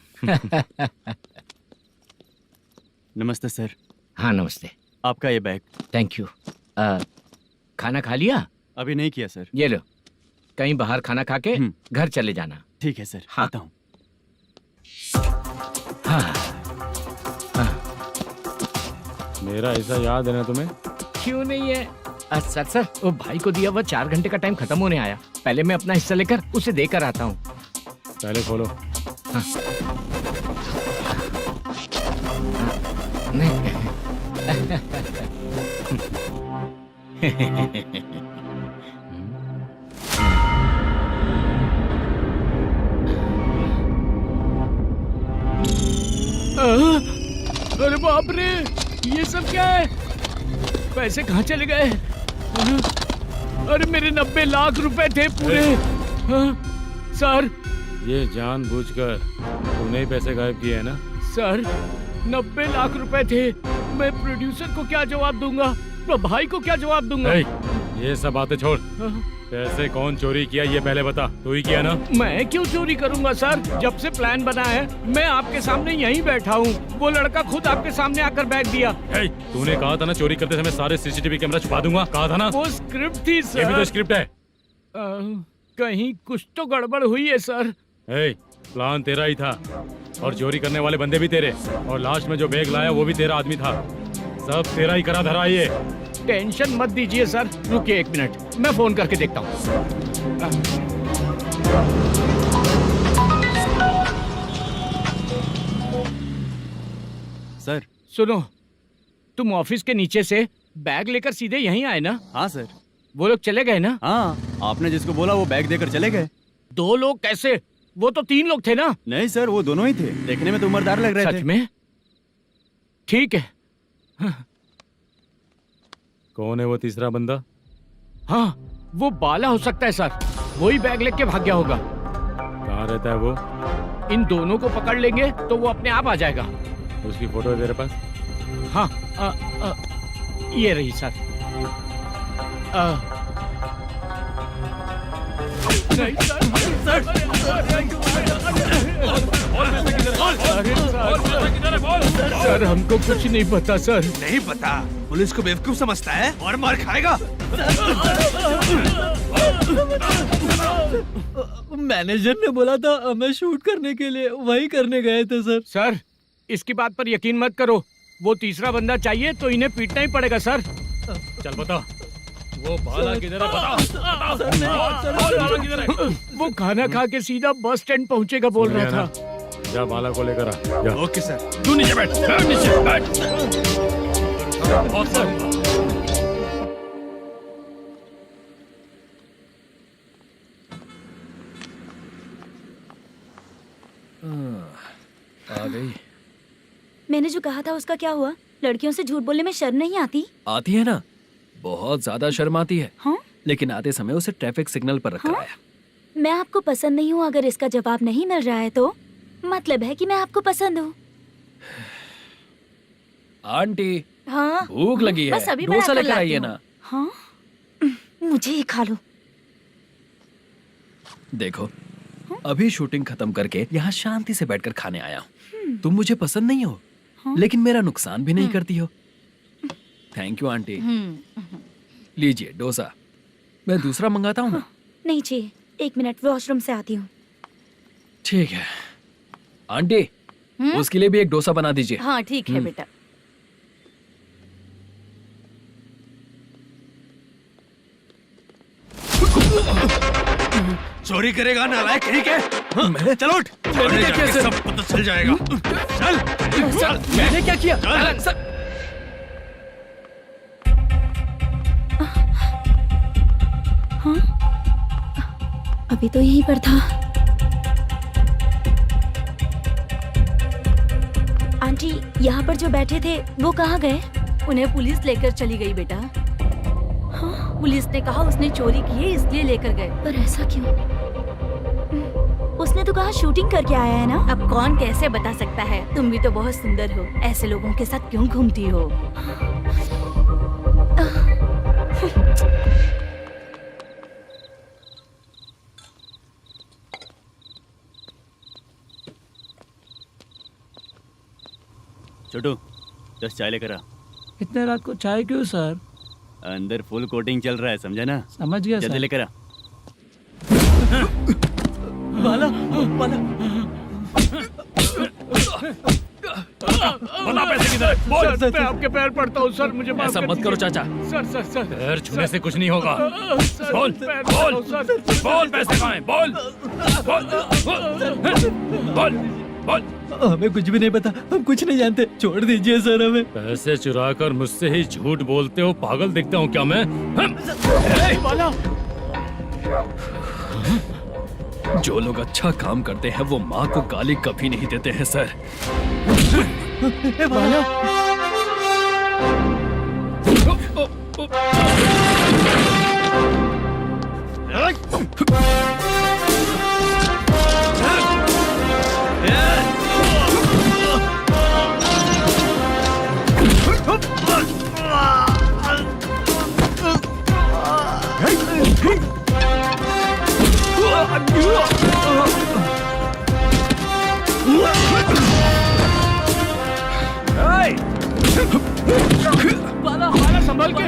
नमस्ते सर।
हाँ नमस्ते।
आपका ये बैग।
Thank you. खाना खा लिया?
अभी नहीं किया सर।
ये लो, कहीं बाहर खाना खा के घर चले जाना।
ठीक है सर।
हाँ।
आता हूँ।
मेरा ऐसा याद है ना तुम्हें?
क्यों नहीं है? सर वो भाई को दिया हुआ 4 घंटे का टाइम खत्म होने आया। पहले मैं अपना हिस्सा लेकर उसे देकर आता हूँ।
पहले खोलो।
अरे बाप रे, ये सब क्या है? पैसे कहाँ चले गए? अरे मेरे 90 लाख रुपए थे पूरे। सर
ये जानबूझकर तूने ही पैसे गायब किए हैं ना?
सर 90 लाख रुपए थे। मैं प्रोड्यूसर को क्या जवाब दूंगा? तो भाई को क्या जवाब दूंगा?
ये सब बातें छोड़। पैसे कौन चोरी किया ये पहले बता। तू ही किया ना?
मैं क्यों चोरी करूंगा सर? जब से प्लान बना है मैं आपके सामने यहीं बैठा हूँ। वो लड़का खुद आपके सामने आकर बैग दिया।
तूने कहा था ना चोरी करते समय सारे सीसीटीवी कैमरा छुपा दूंगा, कहा था ना?
वो स्क्रिप्ट थी सर।
ये भी तो स्क्रिप्ट है।
कहीं कुछ तो गड़बड़ हुई है सर।
प्लान तेरा ही था और चोरी करने वाले बंदे भी तेरे, और लास्ट में जो बैग लाया वो भी तेरा आदमी था। सब तेरा ही करा धरा ये।
टेंशन मत दीजिए सर। रुकिए 1 मिनट, मैं फोन करके देखता हूँ।
सर
सुनो, तुम ऑफिस के नीचे से बैग लेकर सीधे यहीं आए ना?
हाँ सर।
वो लोग चले गए ना?
हाँ, आपने जिसको बोला वो बैग देकर चले गए।
2 लोग कैसे? वो तो 3 लोग थे ना?
नहीं सर, वो दोनों ही थे। देखने में तो उम्रदार लग रहे थे।
सच में? ठीक है।
कौन है वो तीसरा बंदा?
हाँ, वो बाला हो सकता है सर। वही बैग लेके भाग गया होगा।
कहाँ रहता है वो?
इन दोनों को पकड़ लेंगे तो वो अपने आप आ जाएगा।
उसकी फोटो है तेरे पास?
हाँ, ये रही सर। नहीं सर, हमको कुछ नहीं पता सर।
नहीं पता? पुलिस को बेवकूफ समझता है और मार खाएगा।
मैनेजर ने बोला था हमें शूट करने के लिए, वही करने गए थे सर।
सर इसकी बात पर यकीन मत करो। वो तीसरा बंदा चाहिए तो इन्हें पीटना ही पड़ेगा सर।
चल बता, वो बाला किधर है? बता।
वो खाना खा के सीधा बस स्टैंड पहुंचेगा बोल रहा था।
जा बाला को लेकर आ। जा।
Okay sir.
तू नीचे बैठ। नीचे बैठ।
आ गई।
मैंने जो कहा था उसका क्या हुआ? लड़कियों से झूठ बोलने में शर्म नहीं आती?
आती है ना, बहुत ज्यादा शर्म आती है।
हाँ?
लेकिन आते समय उसे ट्रैफिक सिग्नल पर रखा
हाँ?
है।
मैं आपको पसंद नहीं हूँ अगर इसका जवाब नहीं मिल रहा है तो मतलब है कि मैं आपको पसंद हूँ।
आंटी,
हाँ?
भूख लगी है,
बस अभी
डोसा
बना कर
लेकर आइए
लाती
ना।
हूँ। हाँ? मुझे ही खा लो।
देखो, अभी शूटिंग खत्म करके यहाँ शांति से बैठकर खाने आया हूँ। तुम मुझे पसंद नहीं हो, लेकिन मेरा नुकसान भी नहीं करती हो। Thank you aunty. लीजिए डोसा। मैं दूसरा मंगाता हूँ ना?
नहीं चाहिए, 1 मिनट वॉशरूम से आती हूँ।
ठीक है आंटी, उसके लिए भी एक डोसा बना दीजिए।
हाँ ठीक है बेटा।
चोरी करेगा नालायक, ठीक है?
मैं?
चलो उठ।
मैंने क्या किया सर?
सब पता चल जाएगा। चल।
सर, मैंने क्या किया? सर,
हाँ? अभी तो यहीं पर था। आंटी, यहाँ पर जो बैठे थे वो कहाँ गए?
उन्हें पुलिस लेकर चली गई बेटा।
हाँ?
पुलिस ने कहा उसने चोरी की है इसलिए लेकर गए।
पर ऐसा क्यों? उसने तो कहा शूटिंग करके आया है ना।
अब कौन कैसे बता सकता है? तुम भी तो बहुत सुंदर हो, ऐसे लोगों के साथ क्यों घूमती हो?
छोटू 10 चाय लेकर आ।
इतने रात को चाय क्यों सर?
अंदर फुल कोटिंग चल रहा है, समझा ना?
समझ गया
जल्दी
सर।
लेकर आ।
बाला, बाला।
बता पैसे किधर है? बोल।
सर, मैं आपके पैर पड़ता हूँ सर, मुझे माफ
ऐसा
कर
मत करो
दीजिए।
चाचा।
सर
पैर छूने से कुछ नहीं होगा।
सर,
बोल
पैर
बोल
पड़ता हूँ, सर।
बोल, पैसे कहाँ हैं? बोल बोल बोल बोल।
हमें कुछ भी नहीं पता, हम कुछ नहीं जानते, छोड़ दीजिए सर हमें।
पैसे चुरा कर मुझसे ही झूठ बोलते हो, पागल दिखता हूँ क्या मैं?
जो लोग अच्छा काम करते हैं वो माँ को गाली कभी नहीं देते हैं सर।
बाला संभाल के।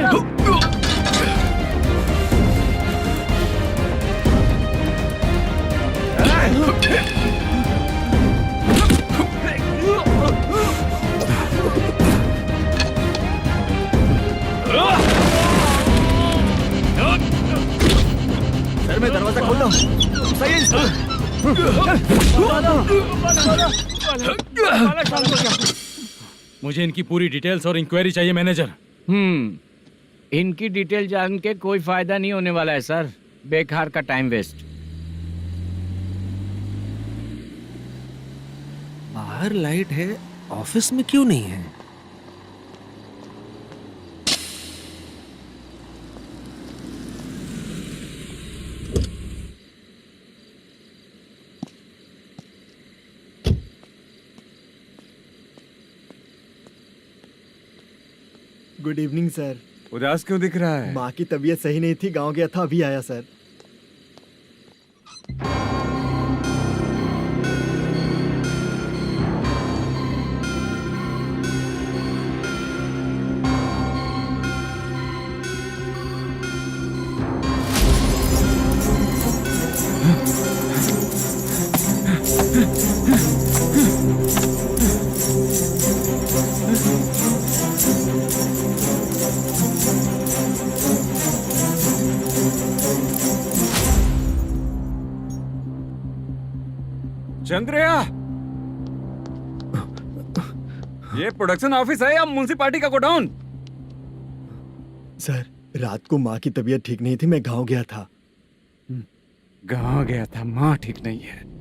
सर मैं दरवाजा खोलता हूँ। सही है सर।
मुझे इनकी पूरी डिटेल्स और इंक्वायरी चाहिए मैनेजर।
इनकी डिटेल जान के कोई फायदा नहीं होने वाला है सर, बेकार का टाइम वेस्ट।
बाहर लाइट है, ऑफिस में क्यों नहीं है?
Good evening sir.
उदास क्यों दिख रहा है?
माँ की तबीयत सही नहीं थी, गांव गया था, अभी आया सर।
चंद्रया, ये प्रोडक्शन ऑफिस है या म्युनिसिपालिटी का गोडाउन?
सर रात को माँ की तबीयत ठीक नहीं थी, मैं गांव गया था।
गांव गया था, माँ ठीक नहीं है।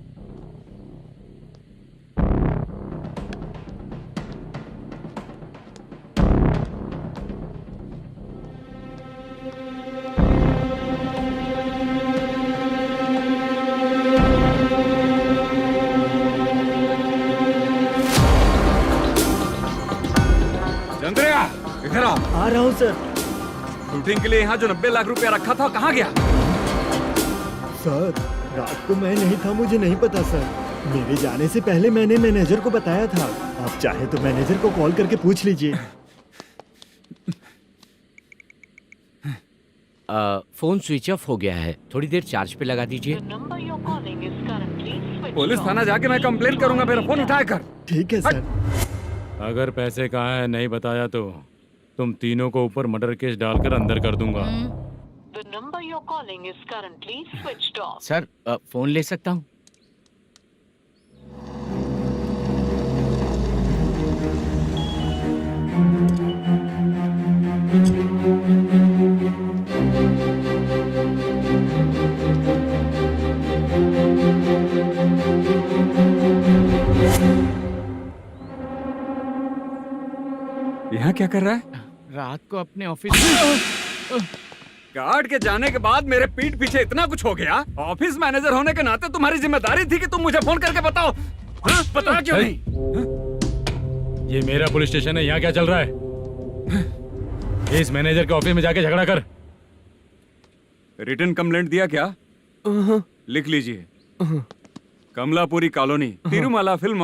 चंद्रया, इधर आओ।
आ रहा हूँ सर।
शूटिंग के लिए यहाँ जो 90 लाख रुपया रखा था, कहाँ गया?
सर रात को मैं नहीं था, मुझे नहीं पता सर। मेरे जाने से पहले मैंने मैनेजर को बताया था। आप चाहे तो मैनेजर को कॉल करके पूछ लीजिए।
फोन स्विच ऑफ हो गया है, थोड़ी देर चार्ज पे लगा दीजिए।
पुलिस थाना जाके मैं कंप्लेंट करूंगा, मेरा फोन उठाया कर।
ठीक है सर।
अगर पैसे कहाँ है नहीं बताया तो तुम तीनों को ऊपर मर्डर केस डालकर अंदर कर दूंगा।
The number you're calling is currently switched off.
Sir phone ले सकता हूँ?
यहाँ क्या कर रहा है?
रात को अपने ऑफिस
गार्ड के जाने के बाद मेरे पीठ पीछे इतना कुछ हो गया। ऑफिस मैनेजर होने के नाते तुम्हारी जिम्मेदारी थी कि तुम मुझे फोन करके बताओ। हाँ? बता क्यों नहीं?
ये मेरा पुलिस स्टेशन है, यहाँ क्या चल रहा है? इस मैनेजर के ऑफिस में जाके झगड़ा कर।
रिटन कंप्लेंट दिया क्या? लिख लीजिए। Kamalapuri colony, Tirumala film